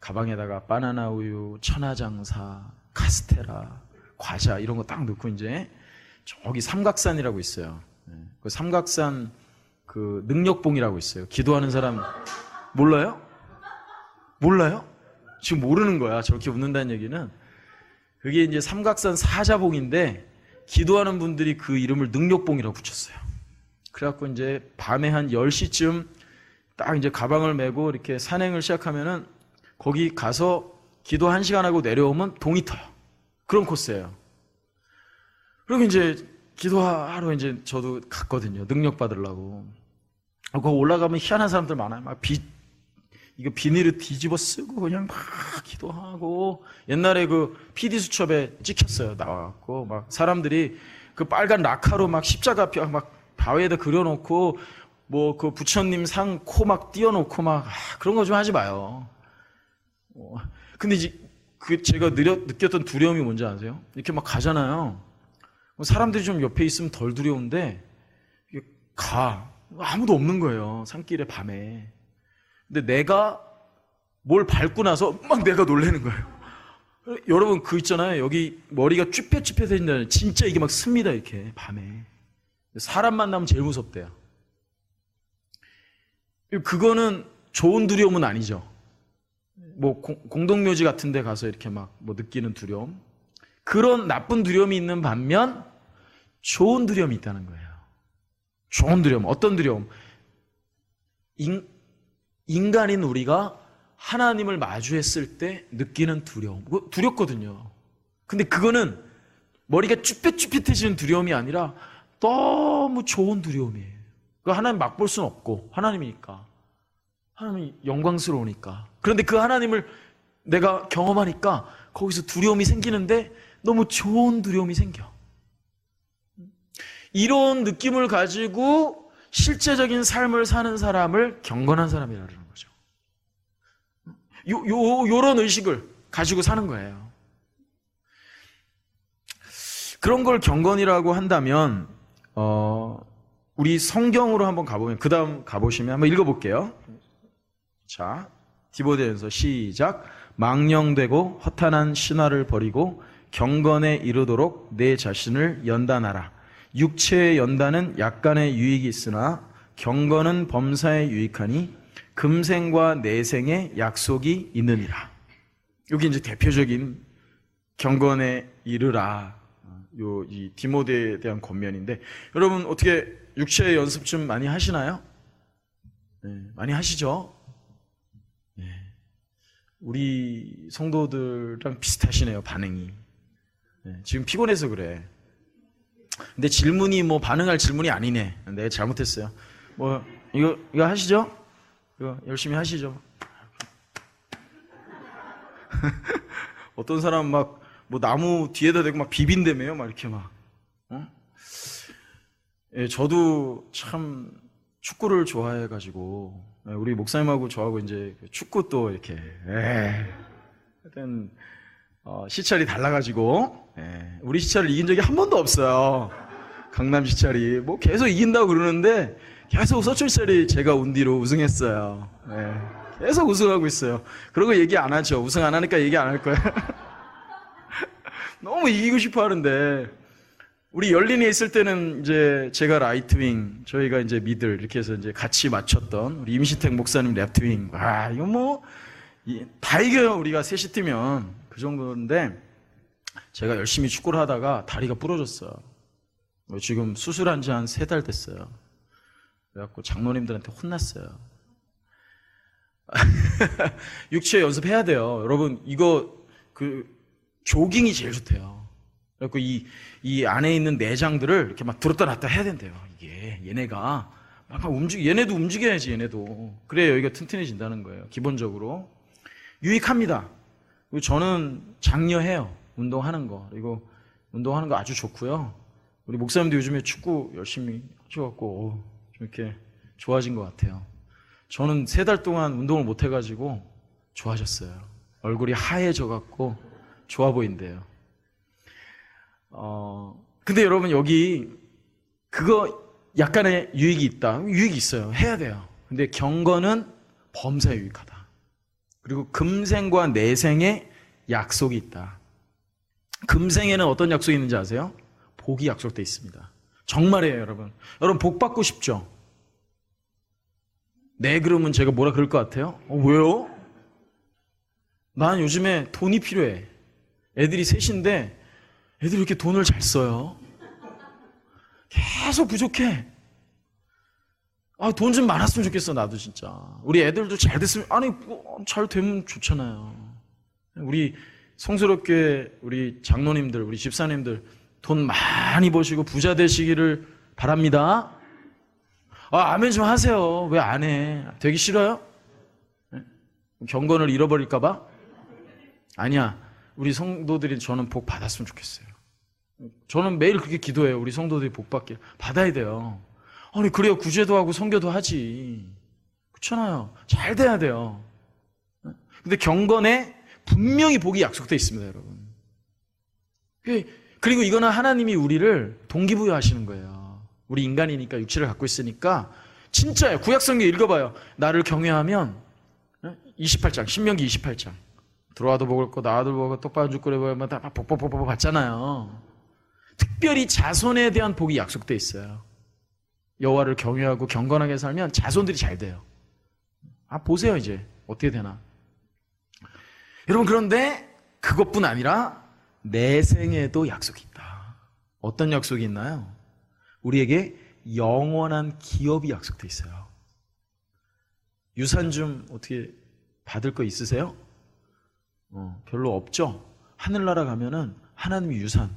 가방에다가 바나나 우유, 천하장사, 카스테라, 과자 이런 거 딱 넣고 이제 저기 삼각산이라고 있어요. 그 삼각산 그 능력봉이라고 있어요. 기도하는 사람 몰라요? 몰라요? 지금 모르는 거야. 저렇게 웃는다는 얘기는 그게 이제 삼각산 사자봉인데 기도하는 분들이 그 이름을 능력봉이라고 붙였어요. 그래갖고 이제 밤에 한 10시쯤 딱 이제 가방을 메고 이렇게 산행을 시작하면은 거기 가서 기도 1시간 하고 내려오면 동이 터요. 그런 코스예요. 그리고 이제 기도하러 이제 저도 갔거든요. 능력 받으려고. 거기 올라가면 희한한 사람들 많아요. 막 이거 비닐을 뒤집어 쓰고 그냥 막 기도하고 옛날에 그 PD 수첩에 찍혔어요. 나와갖고 막 사람들이 그 빨간 라카로 막 십자가 막 바위에다 그려놓고 뭐 그 부처님 상 코 막 띄워놓고 막 그런 거 좀 하지 마요. 근데 이제 그 제가 느꼈던 두려움이 뭔지 아세요? 이렇게 막 가잖아요. 사람들이 좀 옆에 있으면 덜 두려운데 아무도 없는 거예요. 산길에 밤에. 근데 내가 뭘 밟고 나서 막 내가 놀라는 거예요. 여러분 그 있잖아요. 여기 머리가 쭈뼛쭈뼛해진다는 진짜 이게 막 씁니다. 이렇게 밤에. 사람 만나면 제일 무섭대요. 그거는 좋은 두려움은 아니죠. 뭐 공동묘지 같은 데 가서 이렇게 막 뭐 느끼는 두려움. 그런 나쁜 두려움이 있는 반면 좋은 두려움이 있다는 거예요. 좋은 두려움. 어떤 두려움? 인간인 우리가 하나님을 마주했을 때 느끼는 두려움. 두렵거든요. 근데 그거는 머리가 쭈뼛쭈뼛해지는 두려움이 아니라 너무 좋은 두려움이에요. 하나님 맛볼 수는 없고 하나님이니까. 하나님이 영광스러우니까. 그런데 그 하나님을 내가 경험하니까 거기서 두려움이 생기는데 너무 좋은 두려움이 생겨. 이런 느낌을 가지고 실제적인 삶을 사는 사람을 경건한 사람이라는 거죠. 요런 의식을 가지고 사는 거예요. 그런 걸 경건이라고 한다면 우리 성경으로 한번 가보면 그 다음 가보시면 한번 읽어볼게요. 자, 디모데전서 시작. 망령되고 허탄한 신화를 버리고 경건에 이르도록 내 자신을 연단하라. 육체의 연단은 약간의 유익이 있으나 경건은 범사에 유익하니 금생과 내생의 약속이 있느니라. 여기 이제 대표적인 경건에 이르라. 이 디모데에 대한 권면인데 여러분 어떻게 육체의 연습 좀 많이 하시나요? 네, 많이 하시죠? 네. 우리 성도들이랑 비슷하시네요, 반응이. 네, 지금 피곤해서 그래. 근데 질문이 뭐 반응할 질문이 아니네. 내가 잘못했어요. 뭐 이거 하시죠? 이거 열심히 하시죠. 어떤 사람 막 뭐 나무 뒤에다 대고 막 비빈다며요, 막 이렇게 막. 예, 저도 참 축구를 좋아해가지고 우리 목사님하고 저하고 이제 축구 또 이렇게 하여튼 시찰이 달라가지고 우리 시찰을 이긴 적이 한 번도 없어요. 강남 시찰이 뭐 계속 이긴다고 그러는데 계속 서초 시찰이 제가 운 뒤로 우승했어요. 계속 우승하고 있어요. 그러고 얘기 안 하죠. 우승 안 하니까 얘기 안 할 거예요. 너무 이기고 싶어 하는데 우리 열린에 있을 때는 이제 제가 라이트윙, 저희가 이제 미들 이렇게 해서 이제 같이 맞췄던 우리 임시택 목사님 레프트윙. 이거 뭐 다 이겨요. 우리가 셋이 뛰면 그 정도인데 제가 열심히 축구를 하다가 다리가 부러졌어요. 지금 수술한 지 한 3달 됐어요. 그래갖고 장로님들한테 혼났어요. 육체 연습해야 돼요. 여러분 이거 조깅이 제일 좋대요. 그래갖고 이 안에 있는 내장들을 이렇게 막 들었다 놨다 해야 된대요. 이게 얘네가 막 얘네도 움직여야지. 얘네도 그래야 여기가 튼튼해진다는 거예요. 기본적으로 유익합니다. 그리고 저는 장려해요. 운동하는 거. 그리고 운동하는 거 아주 좋고요. 우리 목사님도 요즘에 축구 열심히 하셔갖고 좀 이렇게 좋아진 것 같아요. 저는 3달 동안 운동을 못 해가지고 좋아졌어요. 얼굴이 하얘져갖고 좋아 보인대요. 근데 여러분 여기 그거 약간의 유익이 있다. 유익이 있어요. 해야 돼요. 근데 경건은 범사에 유익하다. 그리고 금생과 내생에 약속이 있다. 금생에는 어떤 약속이 있는지 아세요? 복이 약속되어 있습니다. 정말이에요, 여러분. 여러분 복 받고 싶죠? 네, 그러면 제가 뭐라 그럴 것 같아요? 왜요? 난 요즘에 돈이 필요해. 애들이 셋인데 애들이 이렇게 돈을 잘 써요. 계속 부족해. 돈 좀 많았으면 좋겠어, 나도 진짜. 우리 애들도 잘 됐으면, 잘 되면 좋잖아요. 우리 성스럽게 우리 장로님들, 우리 집사님들 돈 많이 버시고 부자 되시기를 바랍니다. 아멘 좀 하세요. 왜 안 해? 되기 싫어요? 경건을 잃어버릴까봐? 아니야. 우리 성도들이 저는 복 받았으면 좋겠어요. 저는 매일 그렇게 기도해요. 우리 성도들이 복 받길. 받아야 돼요. 그래야 구제도 하고 선교도 하지. 그렇잖아요. 잘 돼야 돼요. 근데 경건에 분명히 복이 약속되어 있습니다, 여러분. 그리고 이거는 하나님이 우리를 동기부여하시는 거예요. 우리 인간이니까 육체를 갖고 있으니까 진짜예요. 구약성경 읽어봐요. 나를 경외하면 28장, 신명기 28장. 들어와도 먹을 거, 나와도 먹을 거, 똑바로 죽고 그래 다 복복복복 받잖아요. 특별히 자손에 대한 복이 약속되어 있어요. 여호와를 경외하고 경건하게 살면 자손들이 잘 돼요. 보세요 이제 어떻게 되나. 여러분 그런데 그것뿐 아니라 내생에도 약속이 있다. 어떤 약속이 있나요? 우리에게 영원한 기업이 약속되어 있어요. 유산 좀 어떻게 받을 거 있으세요? 별로 없죠? 하늘나라 가면은 하나님의 유산.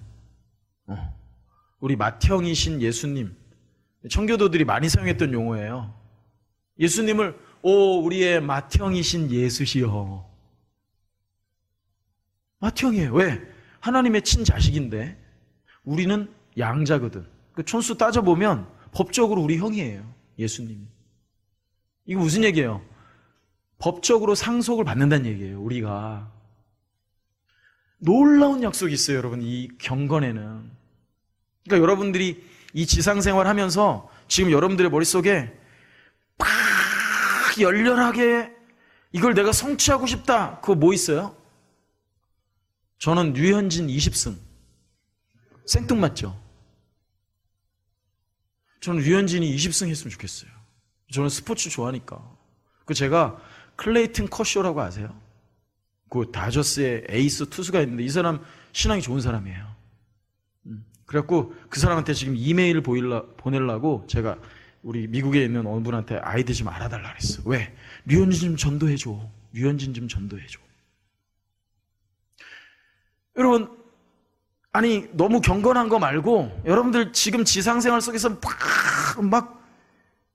우리 맏형이신 예수님, 청교도들이 많이 사용했던 용어예요. 예수님을 우리의 맏형이신 예수시여. 맏형이에요. 왜? 하나님의 친자식인데 우리는 양자거든. 그 촌수 따져보면 법적으로 우리 형이에요. 예수님이. 이거 무슨 얘기예요? 법적으로 상속을 받는다는 얘기예요. 우리가. 놀라운 약속이 있어요, 여러분. 이 경건에는. 그러니까 여러분들이 이 지상생활 하면서 지금 여러분들의 머릿속에 막 열렬하게 이걸 내가 성취하고 싶다. 그거 뭐 있어요? 저는 류현진 20승. 생뚱맞죠? 저는 류현진이 20승 했으면 좋겠어요. 저는 스포츠 좋아하니까. 제가 클레이튼 커쇼라고 아세요? 그 다저스의 에이스 투수가 있는데 이 사람 신앙이 좋은 사람이에요. 그래갖고 그 사람한테 지금 이메일을 보내려고 제가 우리 미국에 있는 어느 분한테 아이디 좀 알아달라 그랬어. 왜? 류현진 좀 전도해줘. 류현진 좀 전도해줘. 여러분, 너무 경건한 거 말고 여러분들 지금 지상생활 속에서 막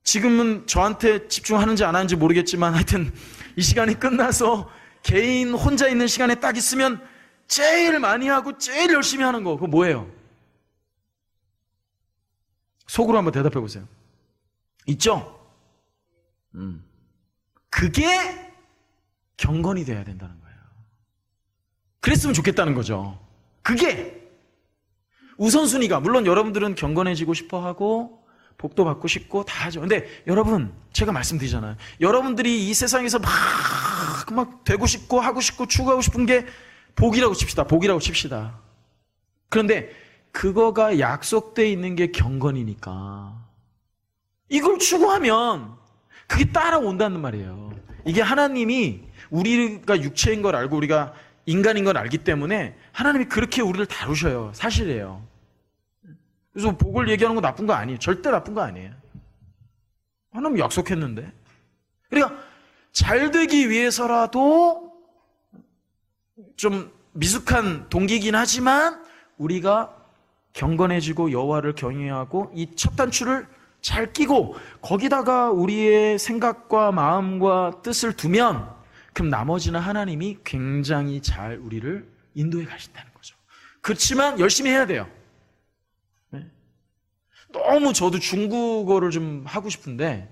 지금은 저한테 집중하는지 안 하는지 모르겠지만 하여튼 이 시간이 끝나서 개인 혼자 있는 시간에 딱 있으면 제일 많이 하고 제일 열심히 하는 거 그거 뭐예요? 속으로 한번 대답해 보세요. 있죠? 그게 경건이 돼야 된다는 거예요. 그랬으면 좋겠다는 거죠. 그게 우선순위가, 물론 여러분들은 경건해지고 싶어 하고 복도 받고 싶고 다 하죠. 근데 여러분, 제가 말씀드리잖아요. 여러분들이 이 세상에서 막 되고 싶고 하고 싶고 추구하고 싶은 게 복이라고 칩시다. 복이라고 칩시다. 그런데 그거가 약속되어 있는 게 경건이니까 이걸 추구하면 그게 따라온다는 말이에요. 이게 하나님이 우리가 육체인 걸 알고 우리가 인간인 걸 알기 때문에 하나님이 그렇게 우리를 다루셔요. 사실이에요. 그래서 복을 얘기하는 거 나쁜 거 아니에요. 절대 나쁜 거 아니에요. 하나님 약속했는데. 그러니까 잘 되기 위해서라도 좀 미숙한 동기이긴 하지만 우리가 경건해지고 여호와를 경외하고 이 첫 단추를 잘 끼고 거기다가 우리의 생각과 마음과 뜻을 두면 그럼 나머지는 하나님이 굉장히 잘 우리를 인도해 가신다는 거죠. 그렇지만 열심히 해야 돼요. 네? 너무 저도 중국어를 좀 하고 싶은데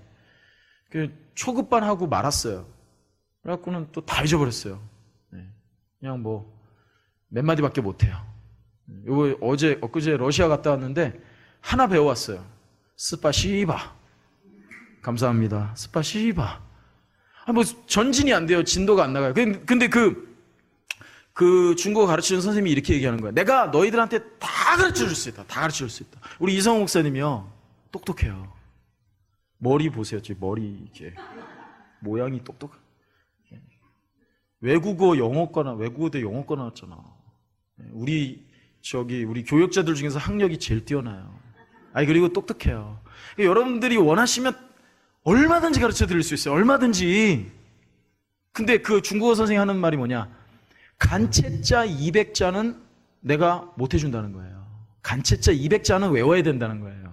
초급반 하고 말았어요. 그래갖고는 또 다 잊어버렸어요. 네. 그냥 몇 마디밖에 못해요. 엊그제 러시아 갔다 왔는데 하나 배워왔어요. 스파시바. 감사합니다. 스파시바. 뭐 전진이 안 돼요. 진도가 안 나가요. 근데 그 중국어 가르치는 선생님이 이렇게 얘기하는 거야. 내가 너희들한테 다 가르쳐 줄 수 있다. 다 가르쳐 줄 수 있다. 우리 이성호 목사님이요. 똑똑해요. 머리 보세요. 제 머리 이렇게 모양이 똑똑해. 외국어 영어과나 외국어 대 영어과 나왔잖아. 우리 교역자들 중에서 학력이 제일 뛰어나요. 아니 그리고 똑똑해요. 여러분들이 원하시면 얼마든지 가르쳐 드릴 수 있어요. 얼마든지. 근데 그 중국어 선생님이 하는 말이 뭐냐? 간체자 200자는 내가 못 해준다는 거예요. 간체자 200자는 외워야 된다는 거예요.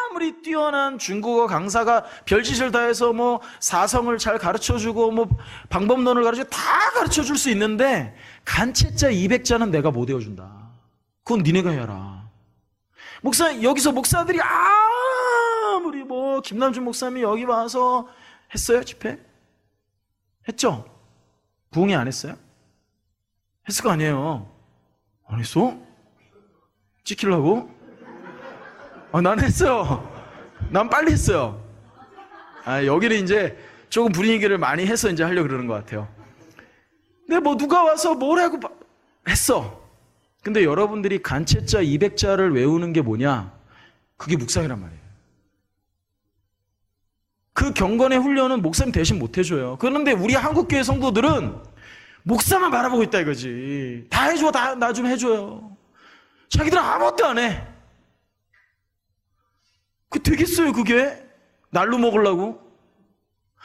아무리 뛰어난 중국어 강사가 별짓을 다해서 뭐 사성을 잘 가르쳐주고 뭐 방법론을 가르쳐 다 가르쳐줄 수 있는데 간체자 200자는 내가 못 외워준다. 그건 니네가 해라. 여기서 목사들이 아무리 뭐 김남준 목사님이 여기 와서 했어요? 집회? 했죠? 부흥회 안 했어요? 했을 거 아니에요. 안 했어? 찍히려고? 난 했어요. 난 빨리 했어요. 여기는 이제 조금 분위기를 많이 해서 이제 하려고 그러는 것 같아요. 근데 뭐 누가 와서 뭐라고 했어. 근데 여러분들이 간체자 200자를 외우는 게 뭐냐? 그게 묵상이란 말이에요. 그 경건의 훈련은 목사님 대신 못 해줘요. 그런데 우리 한국교회 성도들은 목사만 바라보고 있다 이거지. 다 해줘, 나 좀 해줘요. 자기들은 아무것도 안 해. 되겠어요, 그게? 날로 먹으려고?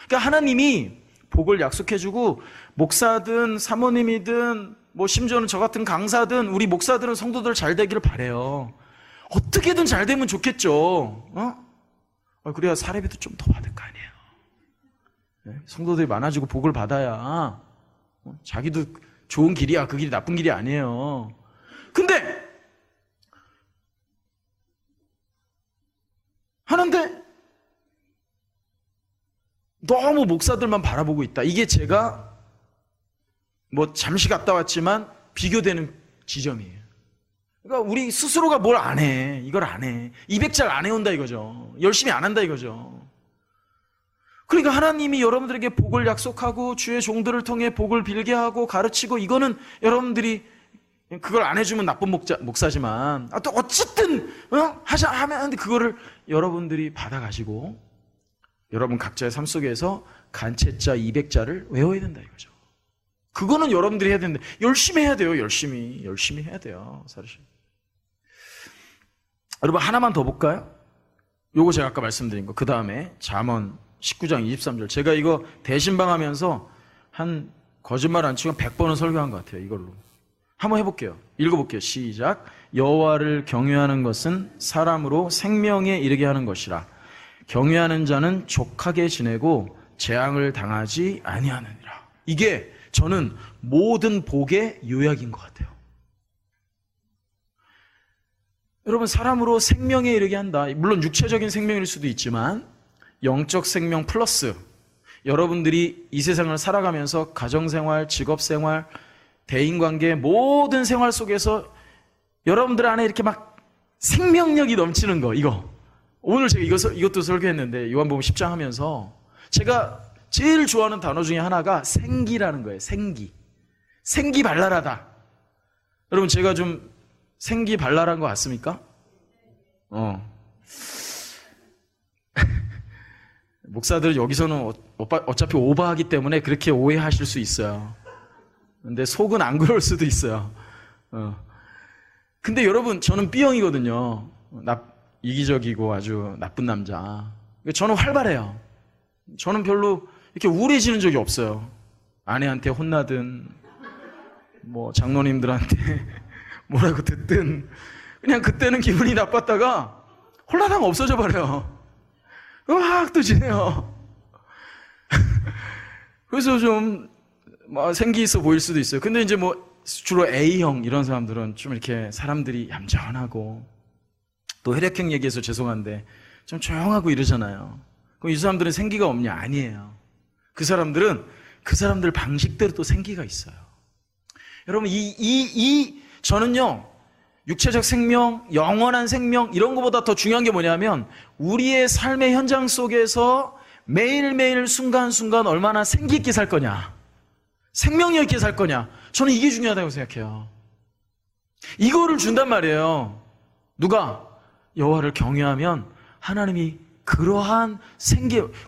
그러니까 하나님이 복을 약속해주고 목사든 사모님이든 뭐 심지어는 저 같은 강사든 우리 목사들은 성도들 잘 되기를 바래요. 어떻게든 잘 되면 좋겠죠. 그래야 사례비도 좀 더 받을 거 아니에요. 네? 성도들이 많아지고 복을 받아야 자기도 좋은 길이야. 그 길이 나쁜 길이 아니에요. 근데 하는데 너무 목사들만 바라보고 있다. 이게 제가 뭐 잠시 갔다 왔지만 비교되는 지점이에요. 그러니까 우리 스스로가 뭘 안 해. 이걸 안 해. 200잘 안 해온다 이거죠. 열심히 안 한다 이거죠. 그러니까 하나님이 여러분들에게 복을 약속하고 주의 종들을 통해 복을 빌게 하고 가르치고 이거는 여러분들이 그걸 안 해주면 나쁜 목사지만 또 어쨌든 하면 그거를 여러분들이 받아가시고 여러분 각자의 삶 속에서 간체자 200자를 외워야 된다 이거죠. 그거는 여러분들이 해야 되는데 열심히 해야 돼요. 열심히 해야 돼요. 사실. 여러분 하나만 더 볼까요? 요거 제가 아까 말씀드린 거. 그 다음에 잠언 19장 23절. 제가 이거 대신방하면서 한 거짓말 안 치고 100번은 설교한 것 같아요. 이걸로. 한번 해볼게요. 읽어볼게요. 시작. 여호와를 경외하는 것은 사람으로 생명에 이르게 하는 것이라. 경외하는 자는 족하게 지내고 재앙을 당하지 아니하느니라. 이게 저는 모든 복의 요약인 것 같아요. 여러분 사람으로 생명에 이르게 한다. 물론 육체적인 생명일 수도 있지만 영적 생명 플러스 여러분들이 이 세상을 살아가면서 가정생활, 직업생활, 대인관계 모든 생활 속에서 여러분들 안에 이렇게 막 생명력이 넘치는 거 이거 오늘 제가 이것도 설교했는데 요한복음 10장 하면서 제가 제일 좋아하는 단어 중에 하나가 생기라는 거예요. 생기 발랄하다. 여러분 제가 좀 생기 발랄한 것 같습니까? 목사들 여기서는 어차피 오버하기 때문에 그렇게 오해하실 수 있어요. 근데 속은 안 그럴 수도 있어요. 근데 여러분 저는 B형이거든요. 이기적이고 아주 나쁜 남자. 저는 활발해요. 저는 별로 이렇게 우울해지는 적이 없어요. 아내한테 혼나든 뭐 장로님들한테 뭐라고 듣든 그냥 그때는 기분이 나빴다가 홀라당 없어져 버려요. 막 또 지내요. 그래서 좀 생기 있어 보일 수도 있어요. 근데 이제 뭐 주로 A형 이런 사람들은 좀 이렇게 사람들이 얌전하고 또 혈액형 얘기해서 죄송한데 좀 조용하고 이러잖아요. 그럼 이 사람들은 생기가 없냐? 아니에요. 그 사람들은 그 사람들 방식대로 또 생기가 있어요. 여러분 저는요 육체적 생명, 영원한 생명, 이런 것보다 더 중요한 게 뭐냐면 우리의 삶의 현장 속에서 매일매일 순간순간 얼마나 생기 있게 살 거냐, 생명력 있게 살 거냐. 저는 이게 중요하다고 생각해요. 이거를 준단 말이에요. 누가? 여호와를 경외하면 하나님이 그러한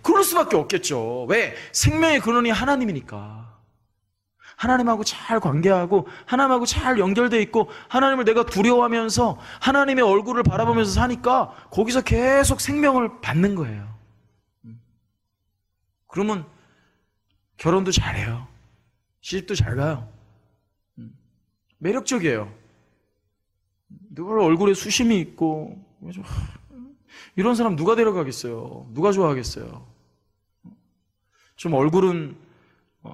그럴 수밖에 없겠죠. 왜? 생명의 근원이 하나님이니까. 하나님하고 잘 관계하고 하나님하고 잘 연결되어 있고 하나님을 내가 두려워하면서 하나님의 얼굴을 바라보면서 사니까 거기서 계속 생명을 받는 거예요. 그러면 결혼도 잘해요. 시집도 잘 가요. 매력적이에요. 늘 얼굴에 수심이 있고. 이런 사람 누가 데려가겠어요? 누가 좋아하겠어요? 좀 얼굴은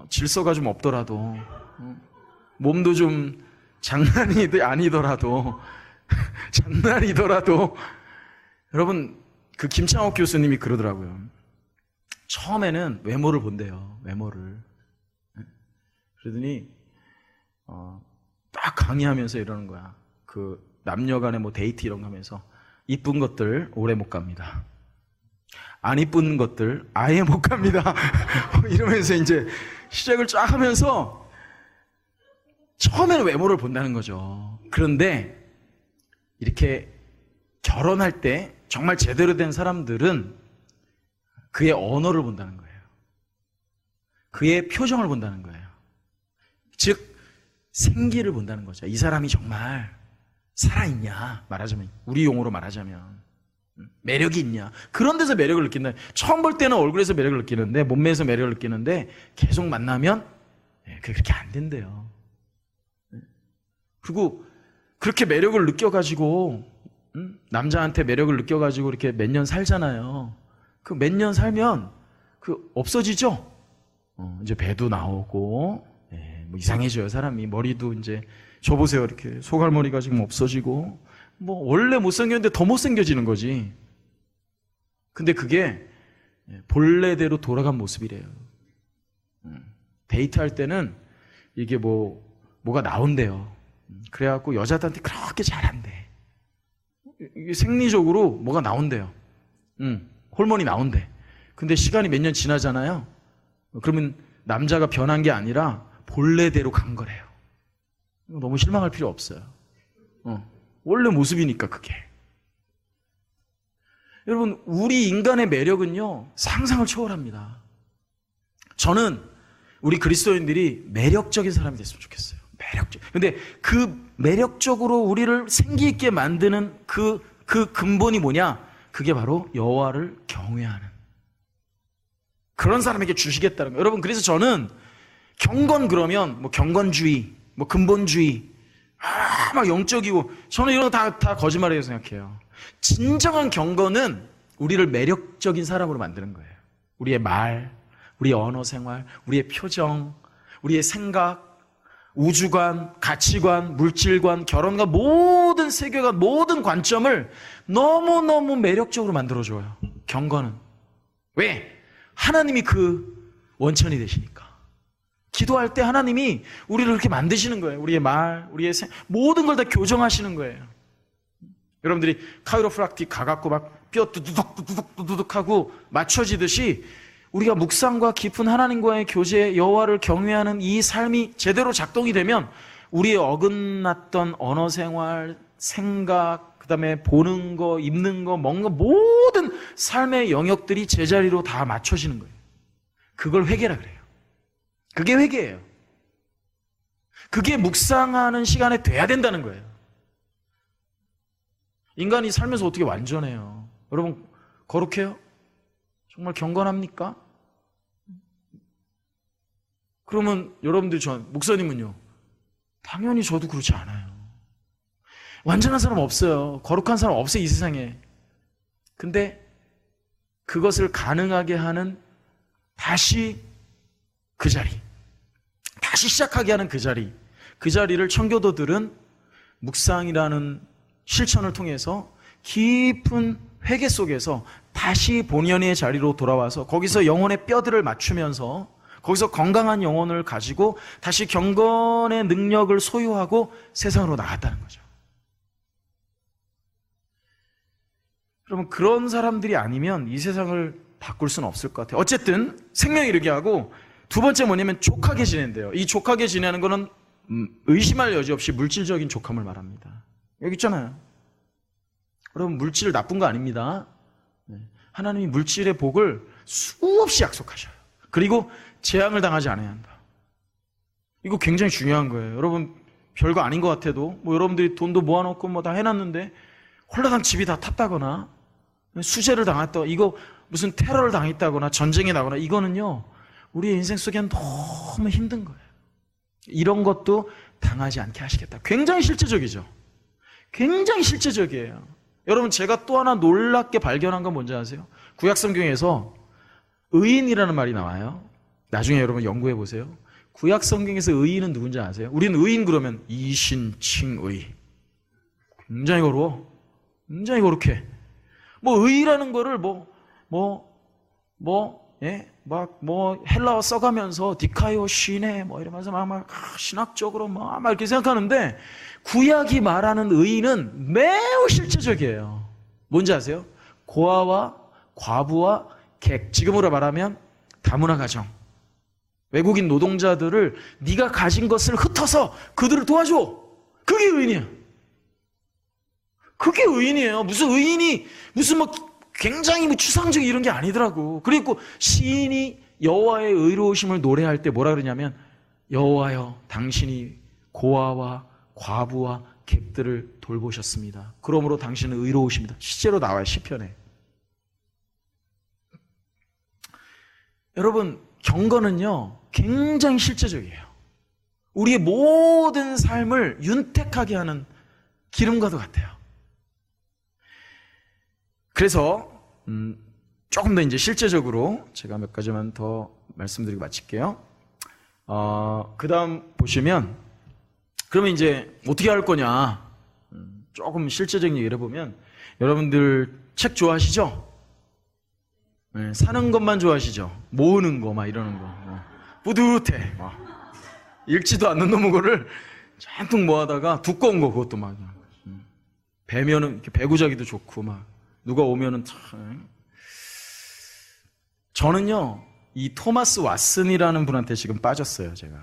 질서가 좀 없더라도, 몸도 좀 장난이 아니더라도 장난이더라도, 여러분, 그 김창옥 교수님이 그러더라고요. 처음에는 외모를 본대요. 외모를. 그러더니 딱 강의하면서 이러는 거야. 그 남녀 간의 뭐 데이트 이런 거 하면서 이쁜 것들 오래 못 갑니다. 안 이쁜 것들 아예 못 갑니다. 이러면서 이제 시작을 쫙 하면서 처음에는 외모를 본다는 거죠. 그런데 이렇게 결혼할 때 정말 제대로 된 사람들은 그의 언어를 본다는 거예요. 그의 표정을 본다는 거예요. 즉 생기를 본다는 거죠. 이 사람이 정말 살아있냐, 말하자면, 우리 용어로 말하자면 매력이 있냐, 그런 데서 매력을 느낀다. 처음 볼 때는 얼굴에서 매력을 느끼는데, 몸매에서 매력을 느끼는데 계속 만나면 그렇게 안 된대요. 그리고 그렇게 매력을 느껴가지고 남자한테 매력을 느껴가지고 이렇게 몇 년 살잖아요. 그 몇 년 살면 그 없어지죠. 이제 배도 나오고 뭐 이상해져요. 사람이 머리도 이제 저 보세요. 이렇게 소갈머리가 지금 없어지고 뭐 원래 못생겼는데 더 못생겨지는 거지. 근데 그게 본래대로 돌아간 모습이래요. 데이트할 때는 이게 뭐가 나온대요. 그래갖고 여자들한테 그렇게 잘한대. 이게 생리적으로 뭐가 나온대요. 호르몬이 나온대. 근데 시간이 몇 년 지나잖아요. 그러면 남자가 변한 게 아니라 본래대로 간 거래요. 너무 실망할 필요 없어요. 원래 모습이니까 그게. 여러분, 우리 인간의 매력은요 상상을 초월합니다. 저는 우리 그리스도인들이 매력적인 사람이 됐으면 좋겠어요. 매력적. 근데 그 매력적으로 우리를 생기 있게 만드는 그 근본이 뭐냐? 그게 바로 여호와를 경외하는 그런 사람에게 주시겠다는 거예요. 여러분, 그래서 저는 경건 그러면 뭐 경건주의, 뭐 근본주의, 막 영적이고, 저는 이런 거 다 거짓말이라고 생각해요. 진정한 경건은 우리를 매력적인 사람으로 만드는 거예요. 우리의 말, 우리의 언어 생활, 우리의 표정, 우리의 생각, 우주관, 가치관, 물질관, 결혼관, 모든 세계관, 모든 관점을 너무너무 매력적으로 만들어줘요. 경건은. 왜? 하나님이 그 원천이 되시니까. 기도할 때 하나님이 우리를 그렇게 만드시는 거예요. 우리의 말, 우리의 모든 걸 다 교정하시는 거예요. 여러분들이 카이로프락틱 가갖고 막 뼈 두둑 하고 맞춰지듯이 우리가 묵상과 깊은 하나님과의 교제, 여호와를 경외하는 이 삶이 제대로 작동이 되면 우리의 어긋났던 언어 생활, 생각, 그다음에 보는 거, 입는 거, 먹는 거, 모든 삶의 영역들이 제자리로 다 맞춰지는 거예요. 그걸 회개라 그래요. 그게 회개예요. 그게 묵상하는 시간에 돼야 된다는 거예요. 인간이 살면서 어떻게 완전해요? 여러분, 거룩해요? 정말 경건합니까? 그러면 여러분들, 목사님은요? 당연히 저도 그렇지 않아요. 완전한 사람 없어요. 거룩한 사람 없어요, 이 세상에. 근데 그것을 가능하게 하는 다시 그 자리, 다시 시작하게 하는 그 자리를 청교도들은 묵상이라는 실천을 통해서 깊은 회개 속에서 다시 본연의 자리로 돌아와서 거기서 영혼의 뼈들을 맞추면서 거기서 건강한 영혼을 가지고 다시 경건의 능력을 소유하고 세상으로 나갔다는 거죠. 여러분, 그런 사람들이 아니면 이 세상을 바꿀 수는 없을 것 같아요. 어쨌든 생명이 이르게 하고, 두 번째 뭐냐면 족하게 지낸대요. 이 족하게 지내는 거는 의심할 여지 없이 물질적인 족함을 말합니다. 여기 있잖아요. 여러분, 물질 나쁜 거 아닙니다. 하나님이 물질의 복을 수없이 약속하셔요. 그리고 재앙을 당하지 않아야 한다. 이거 굉장히 중요한 거예요. 여러분, 별거 아닌 것 같아도 뭐 여러분들이 돈도 모아놓고 뭐 다 해놨는데 홀라당 집이 다 탔다거나 수재를 당했다, 이거 무슨 테러를 당했다거나 전쟁에 나거나, 이거는요 우리의 인생 속에는 너무 힘든 거예요. 이런 것도 당하지 않게 하시겠다. 굉장히 실제적이죠. 굉장히 실제적이에요. 여러분, 제가 또 하나 놀랍게 발견한 건 뭔지 아세요? 구약 성경에서 의인이라는 말이 나와요. 나중에 여러분 연구해 보세요. 구약 성경에서 의인은 누군지 아세요? 우리는 의인 그러면 이신칭의, 굉장히 거루어, 굉장히 거룩해. 뭐 의라는 거를 헬라어 써가면서 디카이오 시네 뭐 이러면서 막 신학적으로 막 이렇게 생각하는데, 구약이 말하는 의인은 매우 실제적이에요. 뭔지 아세요? 고아와 과부와 객, 지금으로 말하면 다문화 가정, 외국인 노동자들을 네가 가진 것을 흩어서 그들을 도와줘. 그게 의인이야. 그게 의인이에요. 무슨 의인이 무슨 뭐 굉장히 뭐 추상적인 이런 게 아니더라고. 그리고 시인이 여호와의 의로우심을 노래할 때 뭐라 그러냐면, 여호와여 당신이 고아와 과부와 객들을 돌보셨습니다. 그러므로 당신은 의로우십니다. 실제로 나와요, 시편에. 여러분, 경건은요 굉장히 실제적이에요. 우리의 모든 삶을 윤택하게 하는 기름과도 같아요. 그래서 조금 더 이제 실제적으로 제가 몇 가지만 더 말씀드리고 마칠게요. 그 다음 보시면, 그러면 이제 어떻게 할 거냐, 조금 실제적인 얘기를 해보면, 여러분들 책 좋아하시죠? 네, 사는 것만 좋아하시죠? 모으는 거 막 이러는 거 뿌듯해. 읽지도 않는 놈의 거를 잔뜩 모아다가 두꺼운 거, 그것도 막 배면은 이렇게 배구자기도 좋고, 막 누가 오면은 참. 저는요 이 토마스 왓슨이라는 분한테 지금 빠졌어요. 제가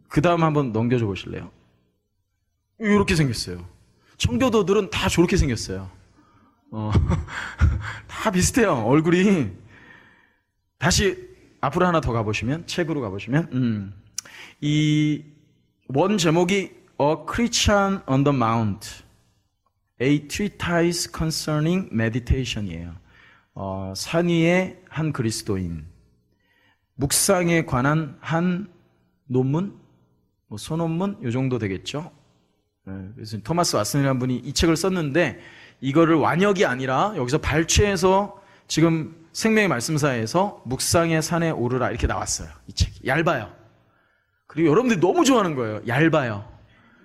그 다음 한번 넘겨줘 보실래요? 이렇게 생겼어요. 청교도들은 다 저렇게 생겼어요. 다 비슷해요, 얼굴이. 다시 앞으로 하나 더 가보시면, 책으로 가보시면, 이 원 제목이 A Christian on the Mount, A Treatise Concerning Meditation이에요. 산 위의 한 그리스도인, 묵상에 관한 한 논문, 뭐 소논문 요 정도 되겠죠. 그래서 토마스 왓슨이라는 분이 이 책을 썼는데, 이거를 완역이 아니라 여기서 발췌해서 지금 생명의 말씀사에서 묵상의 산에 오르라 이렇게 나왔어요. 이 책이 얇아요. 그리고 여러분들이 너무 좋아하는 거예요. 얇아요.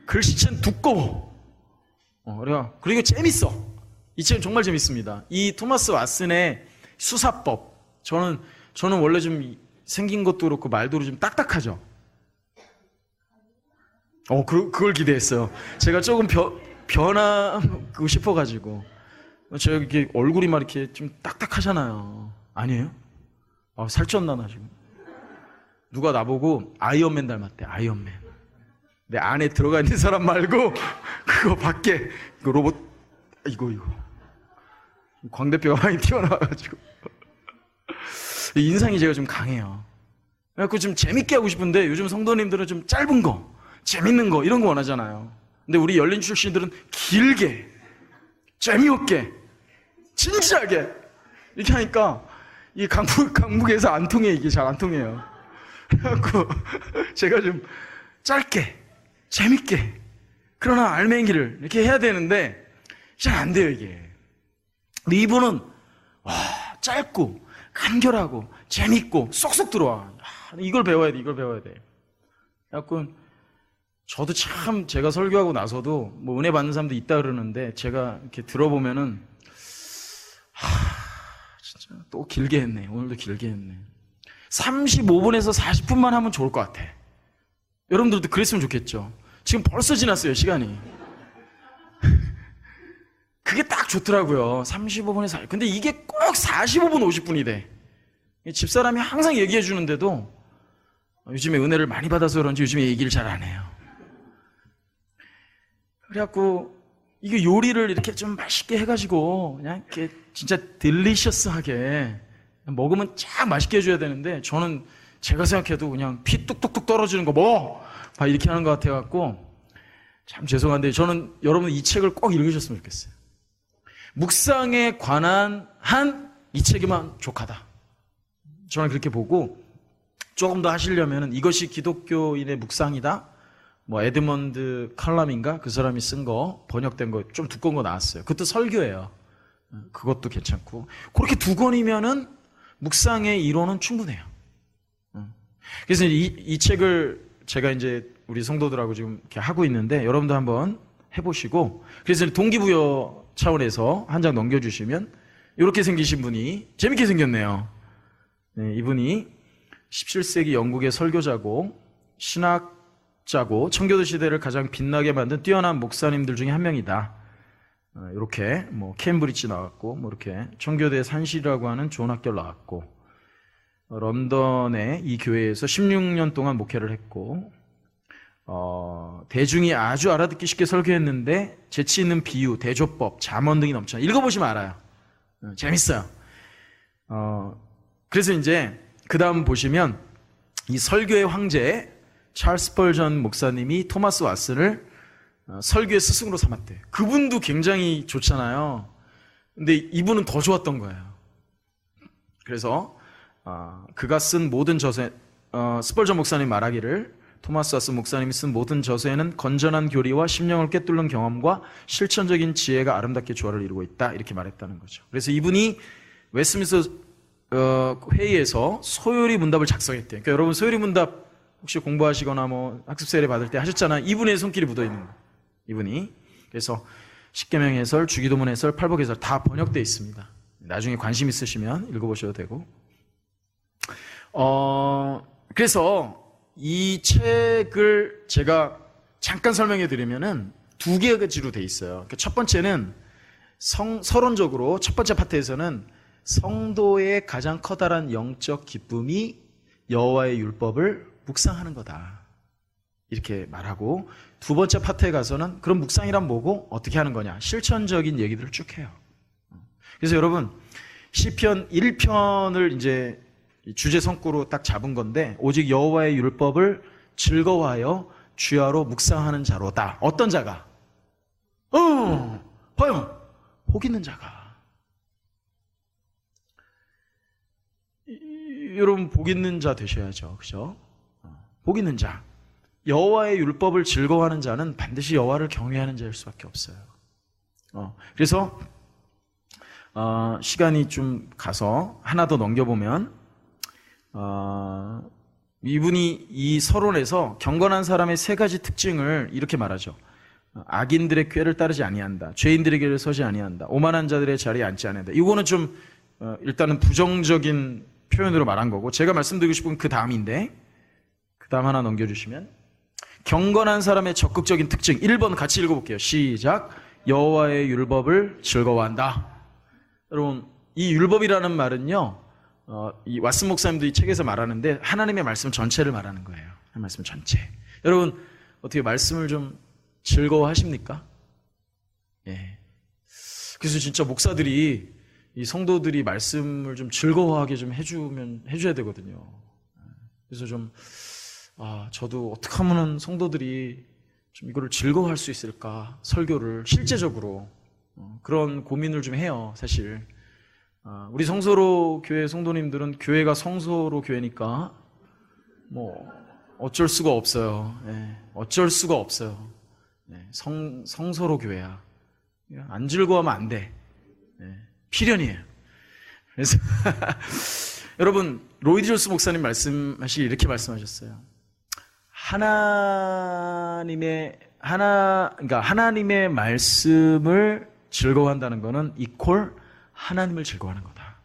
글씨체는 두꺼워. 그리고 재밌어. 이 책은 정말 재밌습니다. 이 토마스 왓슨의 수사법, 저는 원래 좀 생긴 것도 그렇고 말도 좀 딱딱하죠. 그걸 기대했어요. 제가 조금 변하고 싶어가지고. 제가 이렇게 얼굴이 막 이렇게 좀 딱딱하잖아요. 아니에요? 살쪘나 나 지금. 누가 나보고 아이언맨 닮았대. 아이언맨. 내 안에 들어가 있는 사람 말고 그거 밖에 그 로봇, 이거 광대뼈가 많이 튀어나와가지고 인상이 제가 좀 강해요. 그래갖고 좀 재밌게 하고 싶은데, 요즘 성도님들은 좀 짧은 거, 재밌는 거 이런 거 원하잖아요. 근데 우리 열린 출신들은 길게, 재미없게, 진지하게 이렇게 하니까 이 강북에서 안 통해. 이게 잘 안 통해요. 그래갖고 제가 좀 짧게, 재밌게, 그러나 알맹이를 이렇게 해야 되는데 잘 안 돼요, 이게. 근데 이분은 짧고 간결하고 재밌고 쏙쏙 들어와. 이걸 배워야 돼. 그래갖고 저도 참, 제가 설교하고 나서도 뭐 은혜 받는 사람도 있다 그러는데, 제가 이렇게 들어보면은 진짜 또 길게 했네. 오늘도 길게 했네. 35분에서 40분만 하면 좋을 것 같아. 여러분들도 그랬으면 좋겠죠. 지금 벌써 지났어요, 시간이. 그게 딱 좋더라고요. 35분에 40분. 근데 이게 꼭 45분, 50분이 돼. 집사람이 항상 얘기해 주는데도 요즘에 은혜를 많이 받아서 그런지 요즘에 얘기를 잘 안 해요. 그래갖고 이게 요리를 이렇게 좀 맛있게 해가지고 그냥 이렇게 진짜 딜리셔스하게 먹으면 쫙 맛있게 해줘야 되는데 저는 제가 생각해도 그냥 피 뚝뚝뚝 떨어지는 거 막 이렇게 하는 것 같아갖고 참 죄송한데 저는 여러분 이 책을 꼭 읽으셨으면 좋겠어요. 묵상에 관한 이 책이면 족하다. 저는 그렇게 보고 조금 더 하시려면 이것이 기독교인의 묵상이다. 뭐 에드먼드 칼럼인가 그 사람이 쓴 거 번역된 거 좀 두꺼운 거 나왔어요. 그것도 설교예요. 그것도 괜찮고 그렇게 두 권이면은 묵상의 이론은 충분해요. 그래서 이 책을 제가 이제 우리 성도들하고 지금 이렇게 하고 있는데 여러분도 한번 해보시고 그래서 동기부여 차원에서 한 장 넘겨주시면 이렇게 생기신 분이 재밌게 생겼네요. 네, 이분이 17세기 영국의 설교자고 신학자고 청교도 시대를 가장 빛나게 만든 뛰어난 목사님들 중에 한 명이다. 이렇게 뭐 케임브리지 나왔고 뭐 이렇게 청교도의 산실이라고 하는 좋은 학교를 나왔고 런던의 이 교회에서 16년 동안 목회를 했고 대중이 아주 알아듣기 쉽게 설교했는데 재치 있는 비유, 대조법, 잠언 등이 넘쳐요. 읽어보시면 알아요. 재밌어요. 그래서 이제 그 다음 보시면 이 설교의 황제 찰스 스펄전 목사님이 토마스 왓슨을 설교의 스승으로 삼았대요. 그분도 굉장히 좋잖아요. 근데 이분은 더 좋았던 거예요. 그래서 그가 쓴 모든 저서 스펄전 목사님 말하기를 토마스 왓슨 목사님이 쓴 모든 저서에는 건전한 교리와 심령을 꿰뚫는 경험과 실천적인 지혜가 아름답게 조화를 이루고 있다 이렇게 말했다는 거죠. 그래서 이분이 웨스트민스터 회의에서 소요리 문답을 작성했대요. 그러니까 여러분 소요리 문답 혹시 공부하시거나 뭐 학습 세례 받을 때 하셨잖아요. 이분의 손길이 묻어 있는 거예요. 이분이. 그래서 십계명 해설, 주기도문 해설, 팔복 해설 다 번역되어 있습니다. 나중에 관심 있으시면 읽어보셔도 되고. 그래서 이 책을 제가 잠깐 설명해 드리면은 두 가지로 돼 있어요. 그러니까 첫 번째는 서론적으로 첫 번째 파트에서는 성도의 가장 커다란 영적 기쁨이 여호와의 율법을 묵상하는 거다. 이렇게 말하고 두 번째 파트에 가서는 그럼 묵상이란 뭐고 어떻게 하는 거냐 실천적인 얘기들을 쭉 해요. 그래서 여러분 시편 1편을 이제 주제 성구로 딱 잡은 건데 오직 여호와의 율법을 즐거워하여 주야로 묵상하는 자로다. 어떤 자가? 봐요. 복 있는 자가. 여러분 복 있는 자 되셔야죠. 그죠? 복 있는 자. 여호와의 율법을 즐거워하는 자는 반드시 여호와를 경외하는 자일 수밖에 없어요. 그래서 시간이 좀 가서 하나 더 넘겨보면 이분이 이 서론에서 경건한 사람의 세 가지 특징을 이렇게 말하죠. 악인들의 꾀를 따르지 아니한다. 죄인들의 길을 서지 아니한다. 오만한 자들의 자리에 앉지 아니한다. 이거는 좀 일단은 부정적인 표현으로 말한 거고 제가 말씀드리고 싶은 그 다음인데 그 다음 하나 넘겨주시면 경건한 사람의 적극적인 특징 1번 같이 읽어볼게요. 시작. 여호와의 율법을 즐거워한다. 여러분 이 율법이라는 말은요 이 왓슨 목사님도 이 책에서 말하는데 하나님의 말씀 전체를 말하는 거예요. 하나님의 말씀 전체. 여러분 어떻게 말씀을 좀 즐거워하십니까? 예. 그래서 진짜 목사들이 이 성도들이 말씀을 좀 즐거워하게 좀 해줘야 되거든요. 그래서 좀 저도 어떻게 하면은 성도들이 좀 이거를 즐거워할 수 있을까 설교를 실제적으로 그런 고민을 좀 해요. 사실 우리 성소로 교회 성도님들은 교회가 성소로 교회니까 뭐 어쩔 수가 없어요. 네, 어쩔 수가 없어요. 네, 성소로 교회야. 안 즐거워하면 안 돼. 네, 필연이에요. 그래서 여러분 로이드 존스 목사님 말씀하시기 이렇게 말씀하셨어요. 하나님의 말씀을 즐거워한다는 것은 이퀄 하나님을 즐거워하는 거다.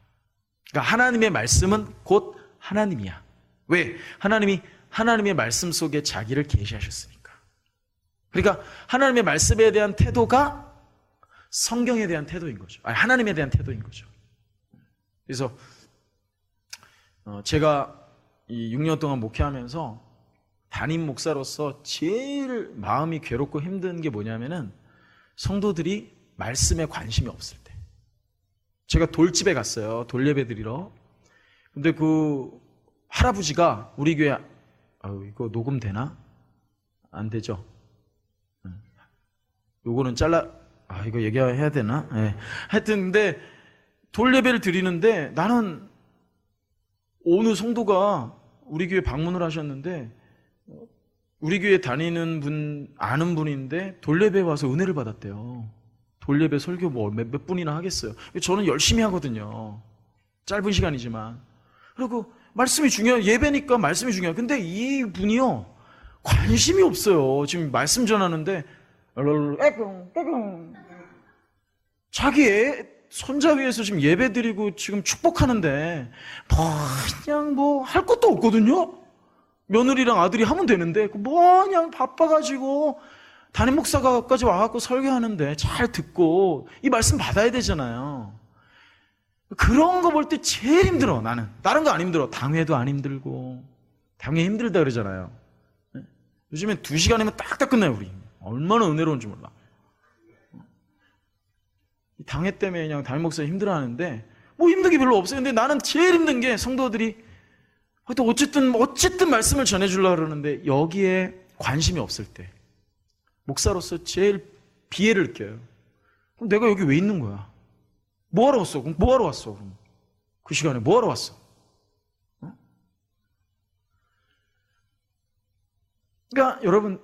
그러니까 하나님의 말씀은 곧 하나님이야. 왜? 하나님이 하나님의 말씀 속에 자기를 계시하셨으니까. 그러니까 하나님의 말씀에 대한 태도가 성경에 대한 태도인 거죠. 아니, 하나님에 대한 태도인 거죠. 그래서 제가 이 6년 동안 목회하면서 담임 목사로서 제일 마음이 괴롭고 힘든 게 뭐냐면은 성도들이 말씀에 관심이 없을 때. 제가 돌집에 갔어요. 돌예배 드리러. 근데 그 할아버지가 우리 교회, 이거 녹음되나? 안 되죠? 요거는 이거 얘기해야 되나? 네. 하여튼, 근데 돌예배를 드리는데 나는 어느 성도가 우리 교회 방문을 하셨는데 우리 교회 다니는 분, 아는 분인데 돌예배에 와서 은혜를 받았대요. 돌예배 설교 몇 분이나 하겠어요. 저는 열심히 하거든요. 짧은 시간이지만. 그리고 말씀이 중요해요. 예배니까 말씀이 중요해요. 근데 이 분이요, 관심이 없어요. 지금 말씀 전하는데 자기 손자 위에서 지금 예배 드리고 지금 축복하는데 그냥 할 것도 없거든요. 며느리랑 아들이 하면 되는데 그냥 바빠가지고 담임 목사가까지 와갖고 설교하는데 잘 듣고 이 말씀 받아야 되잖아요. 그런 거 볼 때 제일 힘들어. 나는 다른 거 안 힘들어. 당회도 안 힘들고. 당회 힘들다 그러잖아요. 요즘엔 2시간이면 딱딱 끝나요. 우리 얼마나 은혜로운 줄 몰라. 당회 때문에 그냥 담임 목사 힘들어하는데 힘든 게 별로 없어요. 근데 나는 제일 힘든 게 성도들이 어쨌든 말씀을 전해주려고 그러는데 여기에 관심이 없을 때 목사로서 제일 비애를 느껴요. 그럼 내가 여기 왜 있는 거야? 뭐하러 왔어? 그럼 뭐하러 왔어? 그럼 그 시간에 뭐하러 왔어? 그러니까 여러분,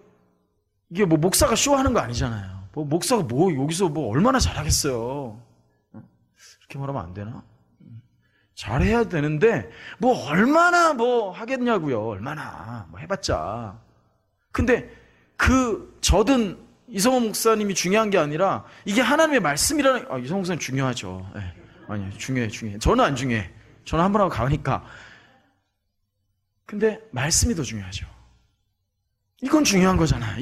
이게 목사가 쇼하는 거 아니잖아요. 목사가 여기서 얼마나 잘하겠어요. 이렇게 말하면 안 되나? 잘해야 되는데 얼마나 하겠냐고요. 얼마나 해봤자. 근데 저든 이성호 목사님이 중요한 게 아니라 이게 하나님의 말씀이라는. 이성호 목사님 중요하죠. 네. 아니요, 중요해. 저는 안 중요해. 저는 한 번 하고 가니까. 근데 말씀이 더 중요하죠. 이건 중요한 거잖아요.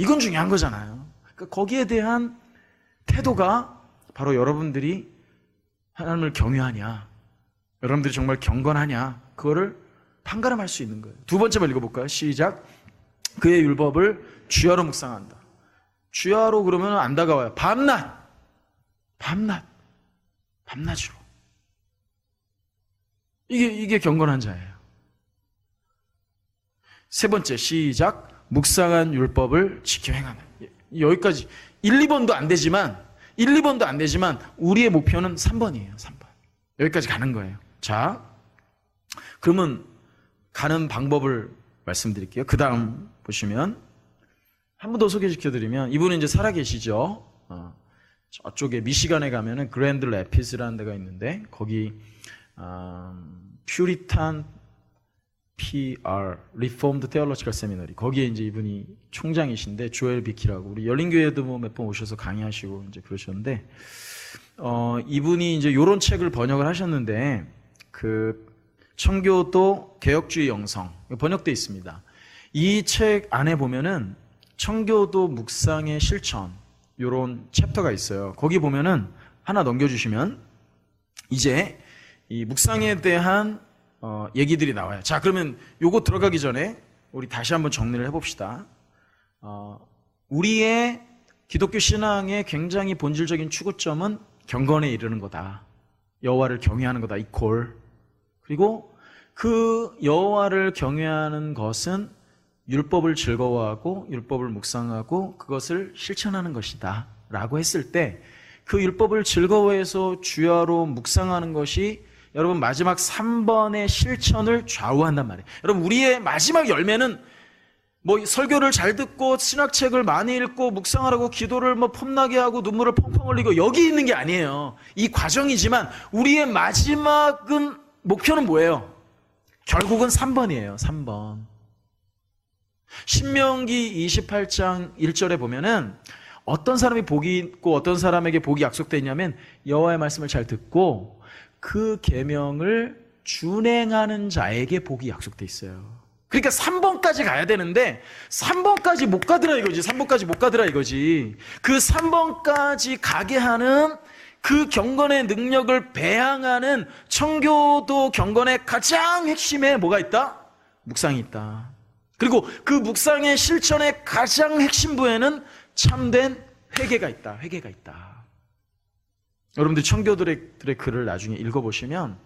그러니까 거기에 대한 태도가 바로 여러분들이 하나님을 경외하냐, 여러분들이 정말 경건하냐, 그거를 판가름할 수 있는 거예요. 두 번째 말 읽어볼까요? 시작. 그의 율법을 주야로 묵상한다. 주야로 그러면 안 다가와요. 밤낮으로. 이게 경건한 자예요. 세 번째, 시작. 묵상한 율법을 지켜 행하는. 여기까지 1, 2번도 안 되지만 우리의 목표는 3번이에요. 3번. 여기까지 가는 거예요. 자, 그러면 가는 방법을 말씀드릴게요. 그 다음 보시면 한 번 더 소개시켜드리면, 이분은 이제 살아계시죠. 저쪽에 미시간에 가면은 그랜드 래피스라는 데가 있는데 거기 퓨리탄 PR Reformed Theological Seminary, 거기에 이제 이분이 총장이신데 조엘 비키라고, 우리 열린교회도 몇 번 오셔서 강의하시고 이제 그러셨는데, 이분이 이제 요런 책을 번역을 하셨는데, 청교도 개혁주의 영성 번역돼 있습니다. 이 책 안에 보면은 청교도 묵상의 실천 요런 챕터가 있어요. 거기 보면은 하나 넘겨주시면 이제 이 묵상에 대한 얘기들이 나와요. 자, 그러면 요거 들어가기 전에 우리 다시 한번 정리를 해봅시다. 우리의 기독교 신앙의 굉장히 본질적인 추구점은 경건에 이르는 거다. 여호와를 경외하는 거다. 이퀄. 그리고 그 여호와를 경외하는 것은 율법을 즐거워하고 율법을 묵상하고 그것을 실천하는 것이다 라고 했을 때, 그 율법을 즐거워해서 주야로 묵상하는 것이 여러분 마지막 3번의 실천을 좌우한단 말이에요. 여러분, 우리의 마지막 열매는 설교를 잘 듣고 신학책을 많이 읽고 묵상하라고 기도를 폼나게 하고 눈물을 펑펑 흘리고 여기 있는 게 아니에요. 이 과정이지만 우리의 마지막은, 목표는 뭐예요? 결국은 3번이에요. 3번. 신명기 28장 1절에 보면은 어떤 사람이 복이 있고 어떤 사람에게 복이 약속되어 있냐면, 여호와의 말씀을 잘 듣고 그 계명을 준행하는 자에게 복이 약속되어 있어요. 그러니까 3번까지 가야 되는데 3번까지 못 가더라 이거지. 3번까지 못 가더라 이거지. 그 3번까지 가게 하는 그 경건의 능력을 배양하는 청교도 경건의 가장 핵심에 뭐가 있다? 묵상이 있다. 그리고 그 묵상의 실천의 가장 핵심부에는 참된 회개가 있다. 회개가 있다. 여러분들 청교도들의 글을 나중에 읽어보시면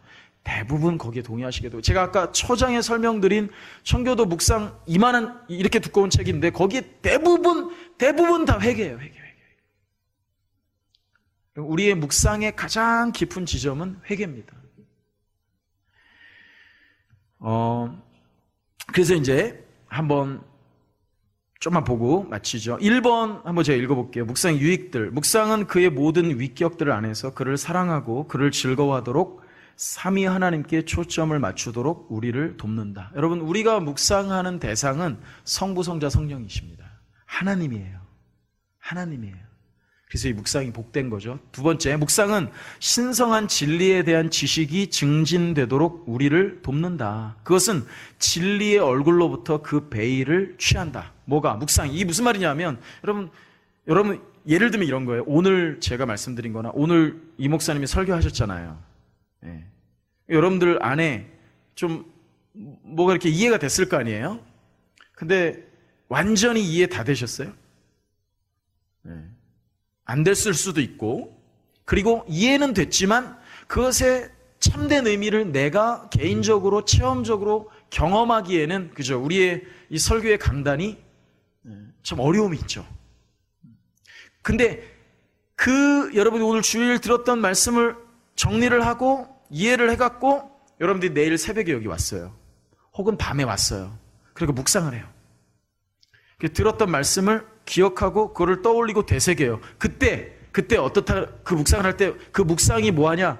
대부분 거기에 동의하시게 되고, 제가 아까 초장에 설명드린 청교도 묵상 이만한 이렇게 두꺼운 책인데 거기에 대부분 다 회개예요. 회개. 우리의 묵상의 가장 깊은 지점은 회개입니다. 그래서 이제 한번 좀만 보고 마치죠. 1번 한번 제가 읽어볼게요. 묵상의 유익들. 묵상은 그의 모든 위격들 안에서 그를 사랑하고 그를 즐거워하도록 삼위 하나님께 초점을 맞추도록 우리를 돕는다. 여러분, 우리가 묵상하는 대상은 성부, 성자, 성령이십니다. 하나님이에요. 그래서 이 묵상이 복된 거죠. 두 번째, 묵상은 신성한 진리에 대한 지식이 증진되도록 우리를 돕는다. 그것은 진리의 얼굴로부터 그 베일을 취한다. 뭐가? 묵상이. 이게 무슨 말이냐면, 여러분 예를 들면 이런 거예요. 오늘 제가 말씀드린 거나 오늘 이 목사님이 설교하셨잖아요. 네. 여러분들 안에 좀 뭐가 이렇게 이해가 됐을 거 아니에요? 근데 완전히 이해 다 되셨어요? 네. 안 됐을 수도 있고, 그리고 이해는 됐지만 그것의 참된 의미를 내가 개인적으로 체험적으로 경험하기에는, 그죠? 우리의 이 설교의 강단이 참 어려움이 있죠. 근데 여러분이 오늘 주일 들었던 말씀을 정리를 하고 이해를 해갖고 여러분들이 내일 새벽에 여기 왔어요. 혹은 밤에 왔어요. 그리고 묵상을 해요. 들었던 말씀을 기억하고 그거를 떠올리고 되새겨요. 그때 어떻다, 그 묵상을 할 때 그 묵상이 뭐하냐,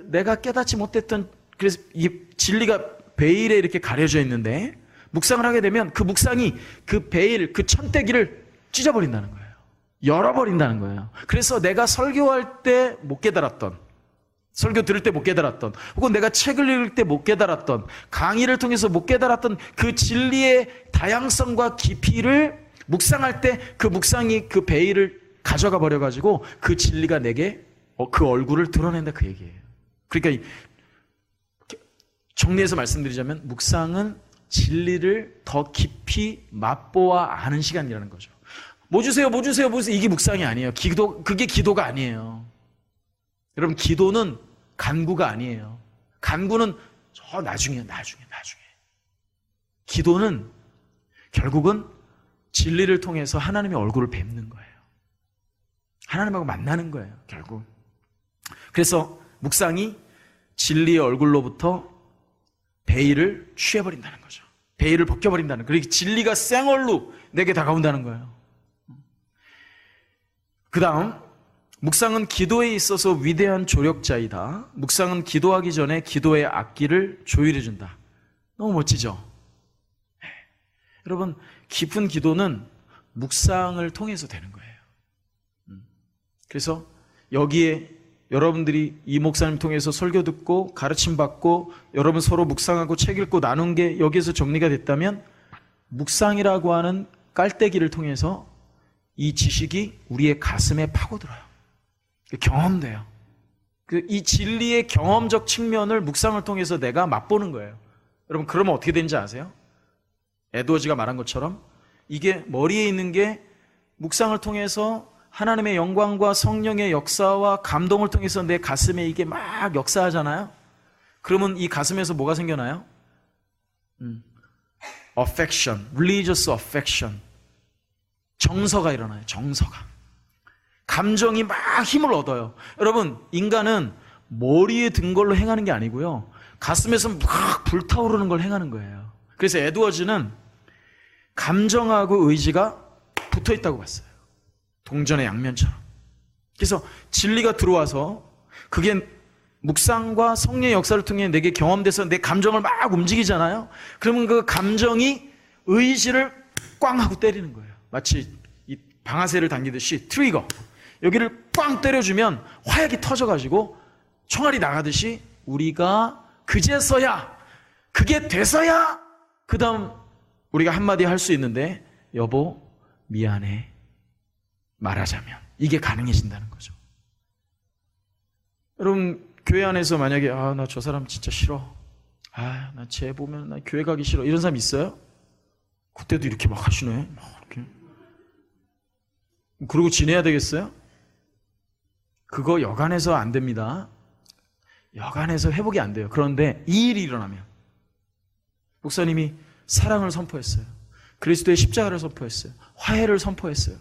내가 깨닫지 못했던, 그래서 이 진리가 베일에 이렇게 가려져 있는데 묵상을 하게 되면 그 묵상이 그 베일, 그 천대기를 찢어버린다는 거예요. 열어버린다는 거예요. 그래서 내가 설교할 때 못 깨달았던, 설교 들을 때 못 깨달았던, 혹은 내가 책을 읽을 때 못 깨달았던, 강의를 통해서 못 깨달았던 그 진리의 다양성과 깊이를 묵상할 때 그 묵상이 그 베일을 가져가 버려가지고 그 진리가 내게 그 얼굴을 드러낸다, 그 얘기예요. 그러니까 정리해서 말씀드리자면 묵상은 진리를 더 깊이 맛보아 아는 시간이라는 거죠. 뭐 주세요 이게 묵상이 아니에요. 그게 기도가 아니에요. 여러분, 기도는 간구가 아니에요. 간구는 저 나중에. 기도는 결국은 진리를 통해서 하나님의 얼굴을 뵙는 거예요. 하나님하고 만나는 거예요, 결국. 그래서 묵상이 진리의 얼굴로부터 베일을 취해버린다는 거죠. 베일을 벗겨버린다는 거예요. 그리고 진리가 생얼로 내게 다가온다는 거예요. 그 다음, 묵상은 기도에 있어서 위대한 조력자이다. 묵상은 기도하기 전에 기도의 앞길을 조율해준다. 너무 멋지죠? 네. 여러분, 깊은 기도는 묵상을 통해서 되는 거예요. 그래서 여기에 여러분들이 이 목사님 통해서 설교 듣고 가르침 받고 여러분 서로 묵상하고 책 읽고 나눈 게 여기에서 정리가 됐다면, 묵상이라고 하는 깔때기를 통해서 이 지식이 우리의 가슴에 파고들어요. 경험돼요. 이 진리의 경험적 측면을 묵상을 통해서 내가 맛보는 거예요. 여러분, 그러면 어떻게 되는지 아세요? 에드워즈가 말한 것처럼 이게 머리에 있는 게 묵상을 통해서 하나님의 영광과 성령의 역사와 감동을 통해서 내 가슴에 이게 막 역사하잖아요. 그러면 이 가슴에서 뭐가 생겨나요? affection, religious affection. 정서가 일어나요. 정서가. 감정이 막 힘을 얻어요. 여러분, 인간은 머리에 든 걸로 행하는 게 아니고요, 가슴에서 막 불타오르는 걸 행하는 거예요. 그래서 에드워즈는 감정하고 의지가 붙어 있다고 봤어요. 동전의 양면처럼. 그래서 진리가 들어와서 그게 묵상과 성령의 역사를 통해 내게 경험돼서 내 감정을 막 움직이잖아요. 그러면 그 감정이 의지를 꽝 하고 때리는 거예요. 마치 이 방아쇠를 당기듯이 트리거, 여기를 꽝 때려주면 화약이 터져가지고 총알이 나가듯이 우리가 그제서야, 그게 돼서야 그 다음 우리가 한마디 할 수 있는데 여보 미안해 말하자면 이게 가능해진다는 거죠. 여러분 교회 안에서 만약에 나 저 사람 진짜 싫어, 나 쟤 보면 나 교회 가기 싫어 이런 사람 있어요? 그때도 이렇게 막 하시네. 이렇게. 그러고 지내야 되겠어요? 그거 여간해서 안 됩니다. 여간해서 회복이 안 돼요. 그런데 이 일이 일어나면 목사님이 사랑을 선포했어요. 그리스도의 십자가를 선포했어요. 화해를 선포했어요.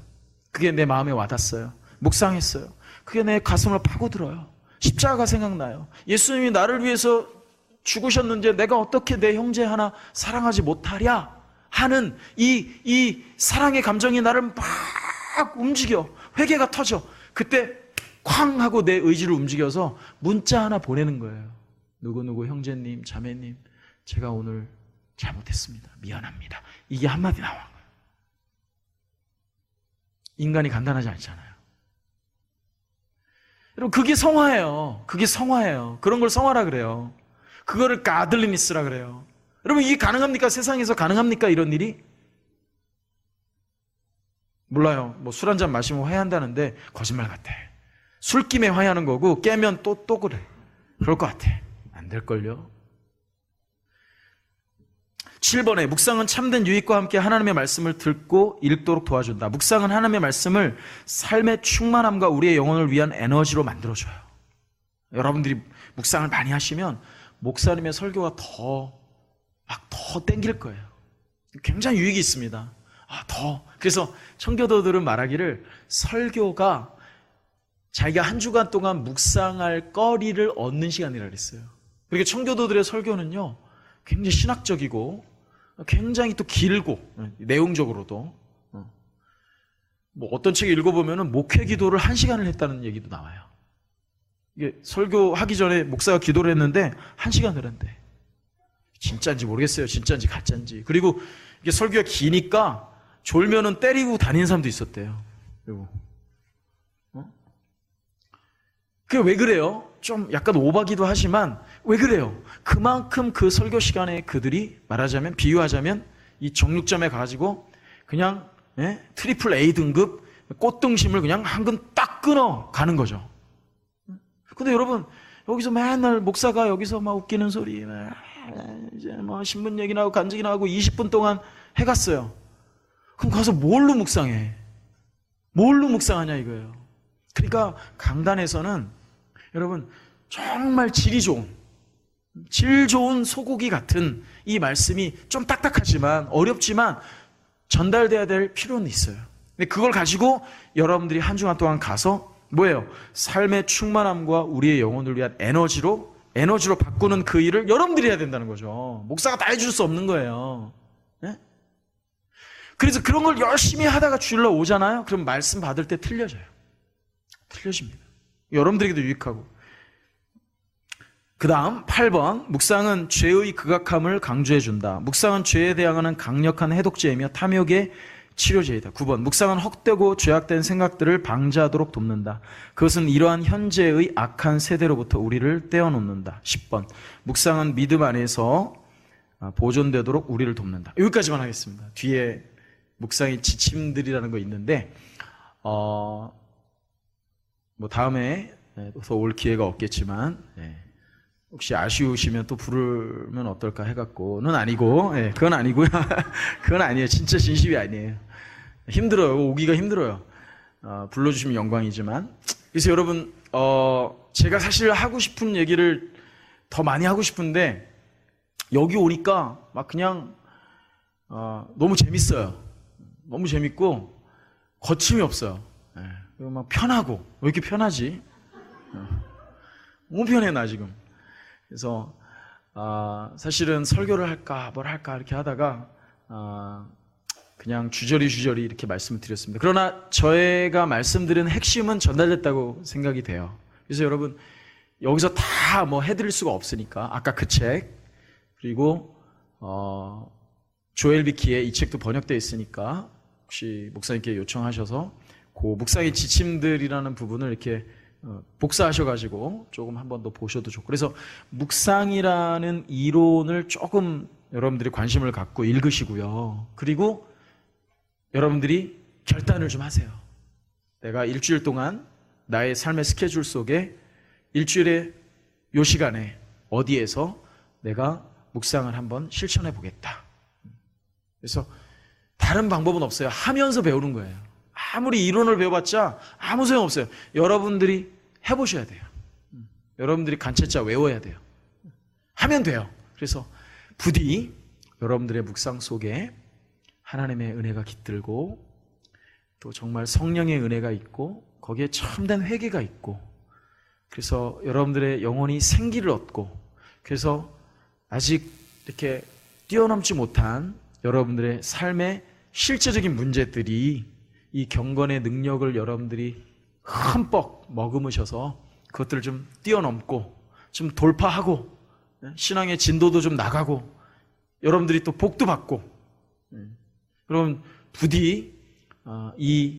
그게 내 마음에 와닿았어요. 묵상했어요. 그게 내 가슴을 파고들어요. 십자가가 생각나요. 예수님이 나를 위해서 죽으셨는데 내가 어떻게 내 형제 하나 사랑하지 못하랴 하는 이 사랑의 감정이 나를 막 움직여. 회개가 터져. 그때 쾅 하고 내 의지를 움직여서 문자 하나 보내는 거예요. 누구누구 형제님, 자매님, 제가 오늘 잘못했습니다. 미안합니다. 이게 한마디 나와. 인간이 간단하지 않잖아요. 여러분 그게 성화예요. 그게 성화예요. 그런 걸 성화라 그래요. 그거를 가들리니스라 그래요. 여러분 이게 가능합니까? 세상에서 가능합니까? 이런 일이? 몰라요. 뭐 술 한잔 마시면 화해한다는데 거짓말 같아. 술김에 화해하는 거고 깨면 또 그래. 그럴 것 같아. 안 될걸요. 7번에 묵상은 참된 유익과 함께 하나님의 말씀을 듣고 읽도록 도와준다. 묵상은 하나님의 말씀을 삶의 충만함과 우리의 영혼을 위한 에너지로 만들어줘요. 여러분들이 묵상을 많이 하시면 목사님의 설교가 더 땡길 거예요. 굉장히 유익이 있습니다. 그래서 청교도들은 말하기를 설교가 자기가 한 주간 동안 묵상할 거리를 얻는 시간이라 그랬어요. 그러니까 청교도들의 설교는요 굉장히 신학적이고 굉장히 또 길고 내용적으로도 뭐 어떤 책을 읽어보면 목회 기도를 1시간을 했다는 얘기도 나와요. 이게 설교하기 전에 목사가 기도를 했는데 1시간을 한대. 진짜인지 모르겠어요. 진짜인지 가짜인지. 그리고 이게 설교가 기니까 졸면은 때리고 다니는 사람도 있었대요. 그리고 그게 왜 그래요? 좀 약간 오바기도 하지만 왜 그래요? 그만큼 그 설교 시간에 그들이 말하자면 비유하자면 이 정육점에 가가지고 그냥 트리플 A 등급 꽃등심을 그냥 한 근 딱 끊어 가는 거죠. 근데 여러분 여기서 맨날 목사가 여기서 막 웃기는 소리 이제 뭐 신문 얘기나 하고 간증이나 하고 20분 동안 해갔어요. 그럼 가서 뭘로 묵상해? 뭘로 묵상하냐 이거예요. 그러니까 강단에서는 여러분 정말 질 좋은 소고기 같은 이 말씀이 좀 딱딱하지만 어렵지만 전달돼야 될 필요는 있어요. 근데 그걸 가지고 여러분들이 한 주간 동안 가서 뭐예요? 삶의 충만함과 우리의 영혼을 위한 에너지로 바꾸는 그 일을 여러분들이 해야 된다는 거죠. 목사가 다 해줄 수 없는 거예요. 네? 그래서 그런 걸 열심히 하다가 주일날 오잖아요. 그럼 말씀 받을 때 틀려집니다. 여러분들에게도 유익하고. 그 다음 8번 묵상은 죄의 극악함을 강조해준다. 묵상은 죄에 대항하는 강력한 해독제이며 탐욕의 치료제이다. 9번 묵상은 헛되고 죄악된 생각들을 방지하도록 돕는다. 그것은 이러한 현재의 악한 세대로부터 우리를 떼어놓는다. 10번 묵상은 믿음 안에서 보존되도록 우리를 돕는다. 여기까지만 하겠습니다. 뒤에 묵상의 지침들이라는 거 있는데 뭐 다음에 더 올 기회가 없겠지만 혹시 아쉬우시면 또 부르면 어떨까 해갖고는 아니고 그건 아니고요. 그건 아니에요. 진짜 진심이 아니에요. 힘들어요. 오기가 힘들어요. 불러주시면 영광이지만. 그래서 여러분 제가 사실 하고 싶은 얘기를 더 많이 하고 싶은데 여기 오니까 막 그냥 너무 재밌어요. 너무 재밌고 거침이 없어요. 그리고 막 편하고 왜 이렇게 편하지? 너무 편해 나 지금. 그래서 사실은 설교를 할까 뭘 할까 이렇게 하다가 그냥 주저리 이렇게 말씀을 드렸습니다. 그러나 저희가 말씀드린 핵심은 전달됐다고 생각이 돼요. 그래서 여러분 여기서 다 뭐 해드릴 수가 없으니까 아까 그 책 그리고 조엘 비키의 이 책도 번역되어 있으니까 혹시 목사님께 요청하셔서 그 묵상의 지침들이라는 부분을 이렇게 복사하셔가지고 조금 한 번 더 보셔도 좋고. 그래서 묵상이라는 이론을 조금 여러분들이 관심을 갖고 읽으시고요. 그리고 여러분들이 결단을 좀 하세요. 내가 일주일 동안 나의 삶의 스케줄 속에 일주일에 요 시간에 어디에서 내가 묵상을 한번 실천해 보겠다. 그래서 다른 방법은 없어요. 하면서 배우는 거예요. 아무리 이론을 배워봤자 아무 소용없어요. 여러분들이 해보셔야 돼요. 여러분들이 간체자 외워야 돼요. 하면 돼요. 그래서 부디 여러분들의 묵상 속에 하나님의 은혜가 깃들고 또 정말 성령의 은혜가 있고 거기에 참된 회개가 있고 그래서 여러분들의 영혼이 생기를 얻고 그래서 아직 이렇게 뛰어넘지 못한 여러분들의 삶의 실제적인 문제들이 이 경건의 능력을 여러분들이 흠뻑 머금으셔서 그것들을 좀 뛰어넘고 좀 돌파하고 신앙의 진도도 좀 나가고 여러분들이 또 복도 받고 여러분 부디 이